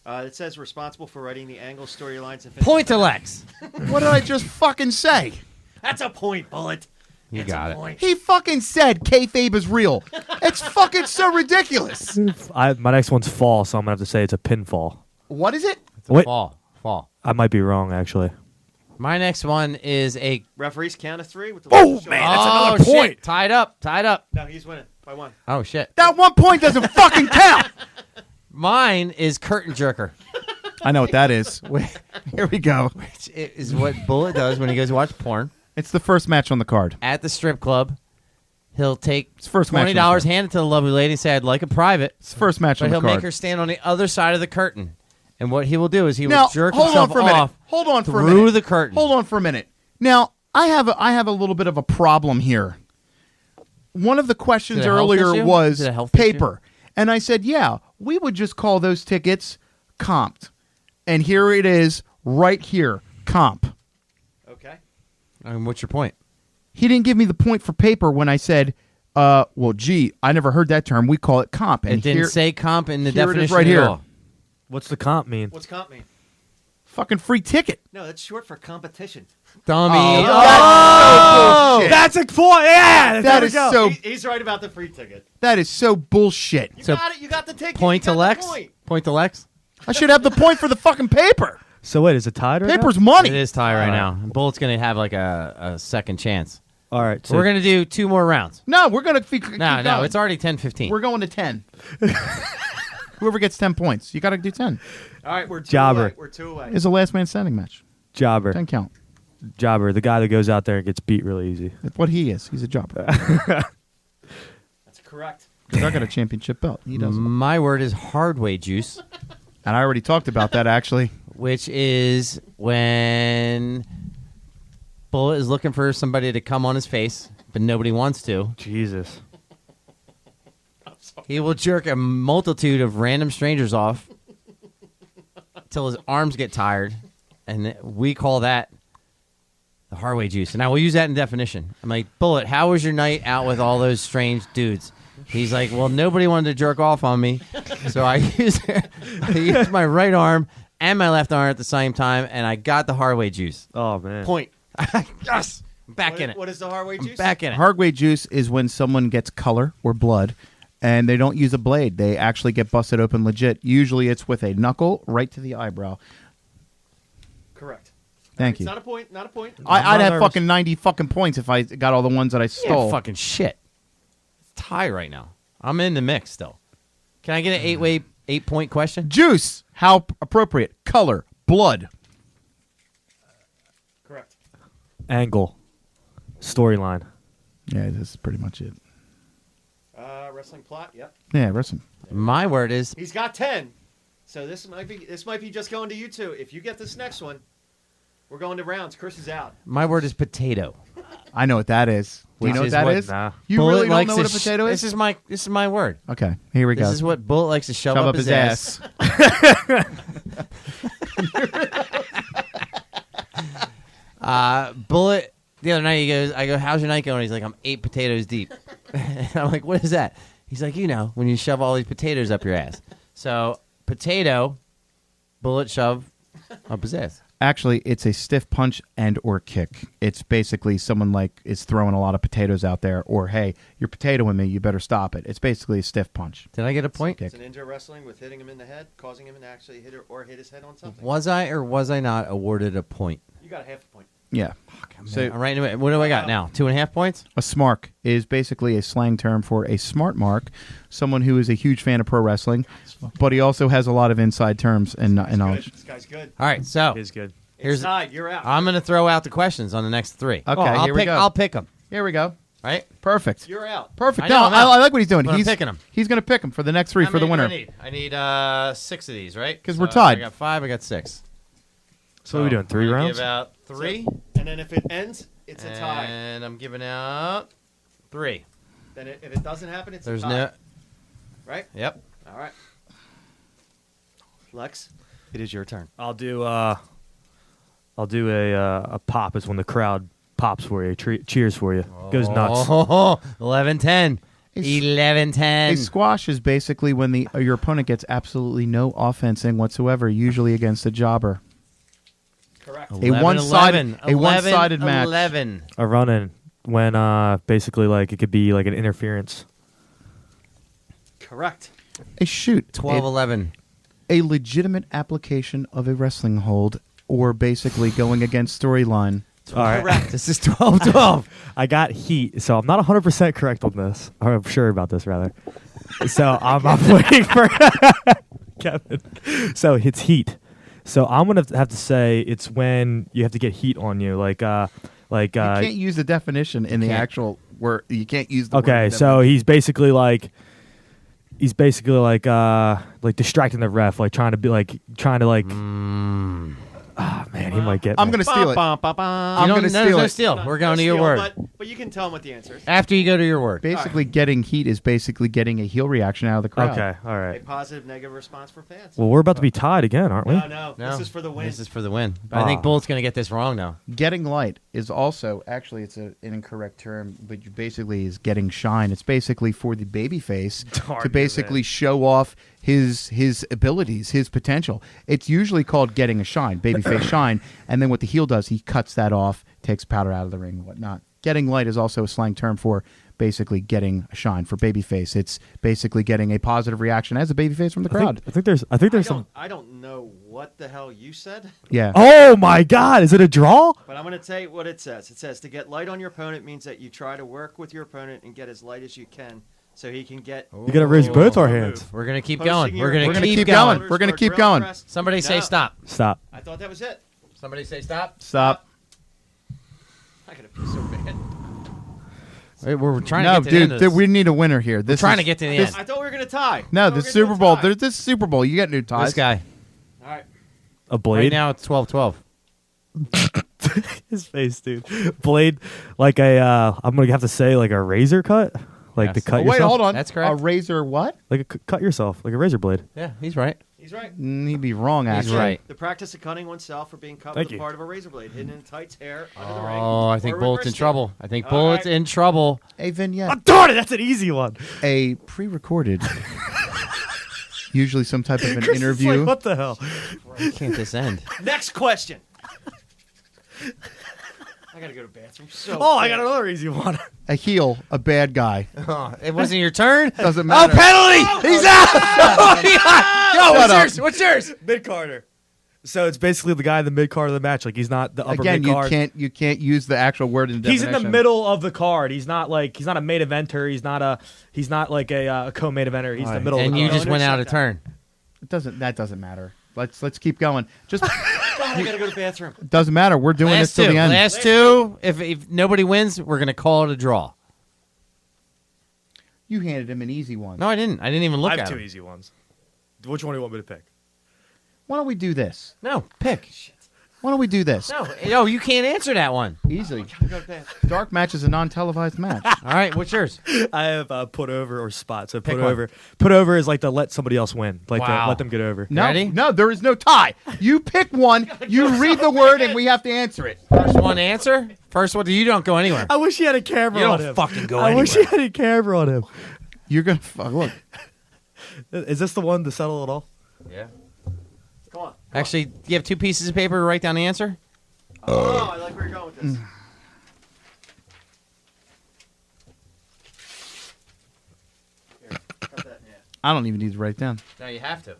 It says responsible for writing the angles, storylines, and Point to Lex. What did I just fucking say? That's a point, Bullet. You That's got a it. point. He fucking said kayfabe is real. It's fucking so ridiculous. My next one's fall, so I'm gonna have to say it's a pinfall. What is it? It's a Wait. fall. I might be wrong, actually. My next one is a. Referees count of 3 with the Oh, left shoulder. man, that's oh, another point. shit. Tied up. No, he's winning by 1. Oh, shit. That 1 point doesn't fucking count. Mine is curtain jerker. I know what that is. Here we go. Which is what Bullet does when he goes to watch porn. It's the first match on the card. At the strip club, he'll take It's first match on the $20, card. hand it to the lovely lady, and say, I'd like a private. It's the first match But on the he'll card. make her stand on the other side of the curtain. And what he will do is he Now, will jerk hold on himself for a minute. off Hold on for a through minute. the curtain. Hold on for a minute. Now, I have a little bit of a problem here. One of the questions Is it a health earlier issue? was Is it a health paper. And I said, yeah, we would just call those tickets comped. And here it is right here, comp. Okay. And what's your point? He didn't give me the point for paper when I said, well, gee, I never heard that term. We call it comp. And It didn't here- say comp in the here it is definition right at here. all. What's the comp mean? What's comp mean? fucking free ticket. No, that's short for competition. Dummy. Oh, That's a point. Yeah, That is so. He's right about the free ticket. That is so bullshit. You So, got it. You got the ticket. Point you to got Lex. the point. Point to Lex. I should have the point for the fucking paper. So wait, is it tied right Paper's It money. is tie right All right. now. Bullet's going to have like a second chance. now? All right. So we're going to do 2 more rounds. No, we're gonna. No, it's already 10-15. We're going to 10. Whoever gets 10 points, you got to do 10. All right, we're 2 Jobber. away. We're 2 away. It's a last man standing match. Jobber. 10 count. Jobber, the guy that goes out there and gets beat really easy. That's what he is. He's a jobber. That's correct. I got a championship belt. He doesn't. My word is hardway juice, And I already talked about that actually. which is when Bullet is looking for somebody to come on his face, but nobody wants to. Jesus. He will jerk a multitude of random strangers off until his arms get tired, and we call that the hardway juice. And I will use that in definition. I'm like, Bullet, how was your night out with all those strange dudes? He's like, well, nobody wanted to jerk off on me, so I used my right arm and my left arm at the same time, and I got the hardway juice. Oh, man. Point. Yes, I'm back in it. What is the hardway I'm juice? back in it. Hardway juice is when someone gets color or blood and they don't use a blade. They actually get busted open legit. Usually it's with a knuckle right to the eyebrow. Correct. Thank It's you. not a point. Not a point. I'd not have nervous. fucking 90 fucking points if I got all the ones that I Yeah, stole. fucking shit. It's tie right now. I'm in the mix still. Can I get an 8-point question? Juice. How appropriate. Color. Blood. Correct. Angle. Storyline. Yeah, that's pretty much it. Wrestling plot. Yep. Yeah, wrestling. My word is He's got 10. So this might be just going to you two. If you get this next one, we're going to rounds. Chris is out. potato. I know what that is. Do you Which know what is that what- is? Nah. You Bullet really don't likes know to what a potato is? This is my word. Okay, here we go. This is what Bullet likes to shove, Shove up his ass. Bullet. The other night I go, how's your night going? He's like, I'm 8 potatoes deep. And I'm like, what is that? He's like, when you shove all these potatoes up your ass. So potato, Bullet shove up his ass. Actually, it's a stiff punch and or kick. It's basically someone like is throwing a lot of potatoes out there, or hey, you're potatoing me, you better stop it. It's basically a stiff punch. Did I get a point? It's an ninja wrestling with hitting him in the head, causing him to actually hit his head on something. Was I or was I not awarded a point? You got a half a point. Yeah. So I'm right away. What do I got now? 2.5 points? A smark is basically a slang term for a smart mark, someone who is a huge fan of pro wrestling, but he also has a lot of inside terms and knowledge. This guy's good. All right, so He's good. It's tied. You're out. I'm going to throw out the questions on the next 3. Okay, I'll here we pick, go. I'll pick them. Here we go. Right? Perfect. You're out. Perfect. I know, No, I'm out. I like what he's doing. But I'm He's picking 'em. He's going to pick them for the next 3 How for the many winner. do I need 6 of these, right? 'Cause we're tied. I got 5. I got 6. So what are we doing? 3 I'm gonna rounds? Give out 3. And then if it ends, it's a tie. And I'm giving out 3. Then if it doesn't happen, it's There's a tie. no. Right? Yep. All right. Lex, it is your turn. I'll do a pop is when the crowd pops for you, cheers for you, goes nuts. Oh, 11-10. A 11-10. squash is basically when your opponent gets absolutely no offensing whatsoever, usually against a jobber. Correct. A one-sided match. 11. A run-in when basically like it could be like an interference. Correct. A shoot. 12-11. a legitimate application of a wrestling hold, or basically going against storyline. All right. Correct. This is 12-12. I got heat, so I'm not 100% correct on this. Or I'm sure about this, rather. So I'm waiting for Kevin. So it's heat. So I'm gonna have to say it's when you have to get heat on you, like You can't use the definition in the can't. actual word. You can't use the word Okay, so he's basically like distracting the ref, like trying to oh man, he might get I'm me. going to steal it. I'm gonna steal no it. steal. We're going to your word. But you can tell him what the answer is. After you go to your word. Basically, getting heat is basically getting a heel reaction out of the crowd. Okay, all A right. positive, negative response for fans. Well, we're about to be tied again, aren't we? No. No, This is for the win. This is for the win. But I think Bullet's going to get this wrong now. Getting light is also, actually, it's an incorrect term, but you basically is getting shine. It's basically for the babyface to basically show off his abilities, his potential. It's usually called getting a shine, babyface shine, and then what the heel does, he cuts that off, takes powder out of the ring and whatnot. Getting light is also a slang term for basically getting a shine for babyface. It's basically getting a positive reaction as a babyface from the crowd. I think there's some. I don't know what the hell you said, Yeah. Oh my God! Is it a draw? but I'm going to tell you what it says. It says to get light on your opponent means that you try to work with your opponent and get as light as you can so he can get. You gotta raise both our hands. We're going to keep Posting going. your- We're going We're to gonna keep keep going. going. We're gonna keep going. Somebody say No. stop. Stop. I thought that was it. Somebody say stop. Stop. I gotta be so bad. Wait, we're trying No, to get to the end dude, of this. we need a winner here. This trying is- to get to the this- end. I thought we were gonna tie. No, I thought the we were gonna Super do a Bowl. tie. There's this Super Bowl. You got new ties. This guy. All right. A blade. Right now it's 12-12. His face, dude. Blade, like I'm gonna have to say like a razor cut, like to Yes. cut Oh, wait, yourself. hold on. That's correct. A razor what? Like cut yourself, like a razor blade. Yeah, he's right. He's right. He'd be wrong, actually. He's right. The practice of cutting oneself for being cut Thank with you. a part of a razor blade hidden in tights hair under the ring. Oh, I think or Bullet's in reversed trouble. I think All Bullet's right. in trouble. A vignette. Oh, darn it! That's an easy one. A pre-recorded, usually some type of an Chris is interview. like, what the hell? Why can't this end? Next question. I gotta go to the bathroom. So Oh, I bad. got another easy one. A heel, a bad guy. Oh, it wasn't your turn? Doesn't Oh, matter. penalty! He's out! Oh, Yo, Shut up. What's yours? Mid Carter. So it's basically the guy in the mid card of the match. Like he's not the upper Again, mid card. you can't use the actual word in the He's in the definition. middle of the card. He's not a main eventer. He's not like a co-main eventer. He's the middle of And the you card. just went out of turn. That doesn't matter. Let's keep going. Just God, I gotta go to the bathroom. doesn't matter. We're doing this Last till two. the end. Last two. If nobody wins, we're going to call it a draw. You handed him an easy one. No, I didn't. I didn't even look I have at two him. easy ones. Which one do you want me to pick? Why don't we do this? No, pick. Why don't we do this? No, you can't answer that one. Easily. I gotta go to the bathroom. Dark match is a non-televised match. All right, what's yours? I have put over or spot. So Pick put one. over. Put over is like to let somebody else win. Like to Wow. let them get over. No, Ready? no, there is no tie. You pick one, you read the word, and we have to answer it. First one to answer. First one. You don't go anywhere. I wish he had a camera You on don't him. fucking go I wish he anywhere. had a camera on him. You're gonna look. Is this the one to settle it all? Yeah. Come on. Actually, do you have two pieces of paper to write down the answer? Oh, I like where you're going with this. Here, cut that in half. I don't even need to write down. No, you have to.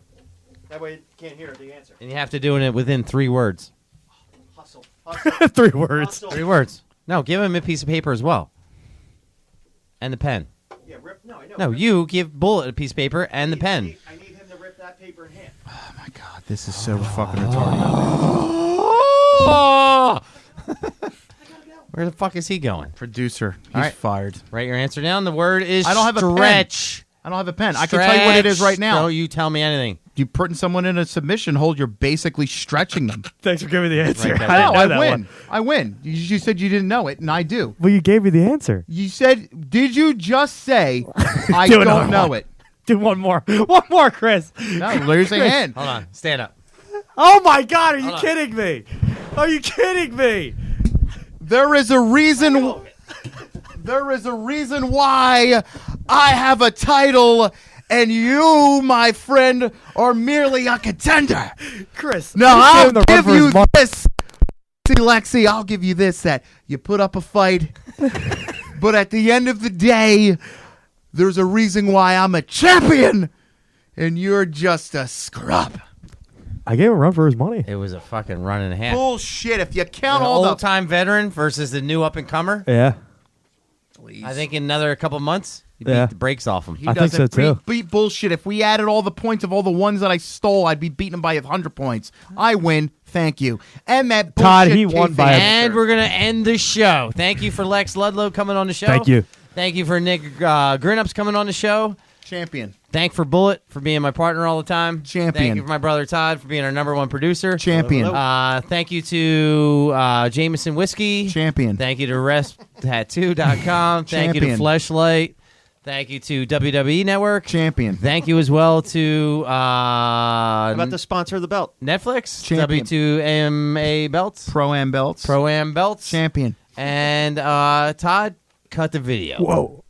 That way you can't hear the answer. And you have to do it within 3 words. Hustle. Hustle. 3 words. Hustle. 3 words. No, give him a piece of paper as well. And the pen. Yeah, rip. No, I know. No, Rip. you give Bullet a piece of paper and the pen. I need him to rip that paper in half. Oh my god, this is so fucking retarded. Oh! Where the fuck is he going? Producer, he's All right. fired. Write your answer down. The word is I don't have a pen. stretch. I don't have a pen. I can tell you what it is right now. Don't you tell me anything. You putting someone in a submission hold, you're basically stretching them. Thanks for giving me the answer. Right there. I didn't No, know I that win. one. I win. You said you didn't know it, and I do. Well, you gave me the answer. You said, did you just say, I Do another don't know one. it? Do one more. One more, Chris. No, raise a hand. Hold on. Stand up. Oh my God! Are you Hold on. kidding me? Are you kidding me? There is a reason. There is a reason why I have a title, and you, my friend, are merely a contender. Chris. Now you I'll gave him the run give for his you money. this, Lexi. I'll give you this: that you put up a fight, but at the end of the day, there's a reason why I'm a champion, and you're just a scrub. I gave him a run for his money. It was a fucking run and a half. Bullshit. If you count An all the old-time veteran versus the new up-and-comer. Yeah. Please. I think in another couple months, you Yeah. beat the brakes off him. He I think doesn't so, too. beat bullshit. If we added all the points of all the ones that I stole, I'd be beating him by 100 points. I win. Thank you. And that bullshit Todd, he won by And we're going to end the show. Thank you for Lex Ludlow coming on the show. Thank you. Thank you for Nick Grinups coming on the show. champion. Thank for Bullet for being my partner all the time. Champion. Thank you for my brother Todd for being our #1 producer. Champion. Thank you to Jameson Whiskey. Champion. Thank you to RestTattoo.com. Thank you to Champion. Fleshlight. Thank you to WWE Network. Champion. Thank you as well to How about the sponsor of the belt? Netflix. Champion. W2MA Belts. Pro-Am belts. Pro-Am Belts. Champion. And Todd, cut the video. Whoa.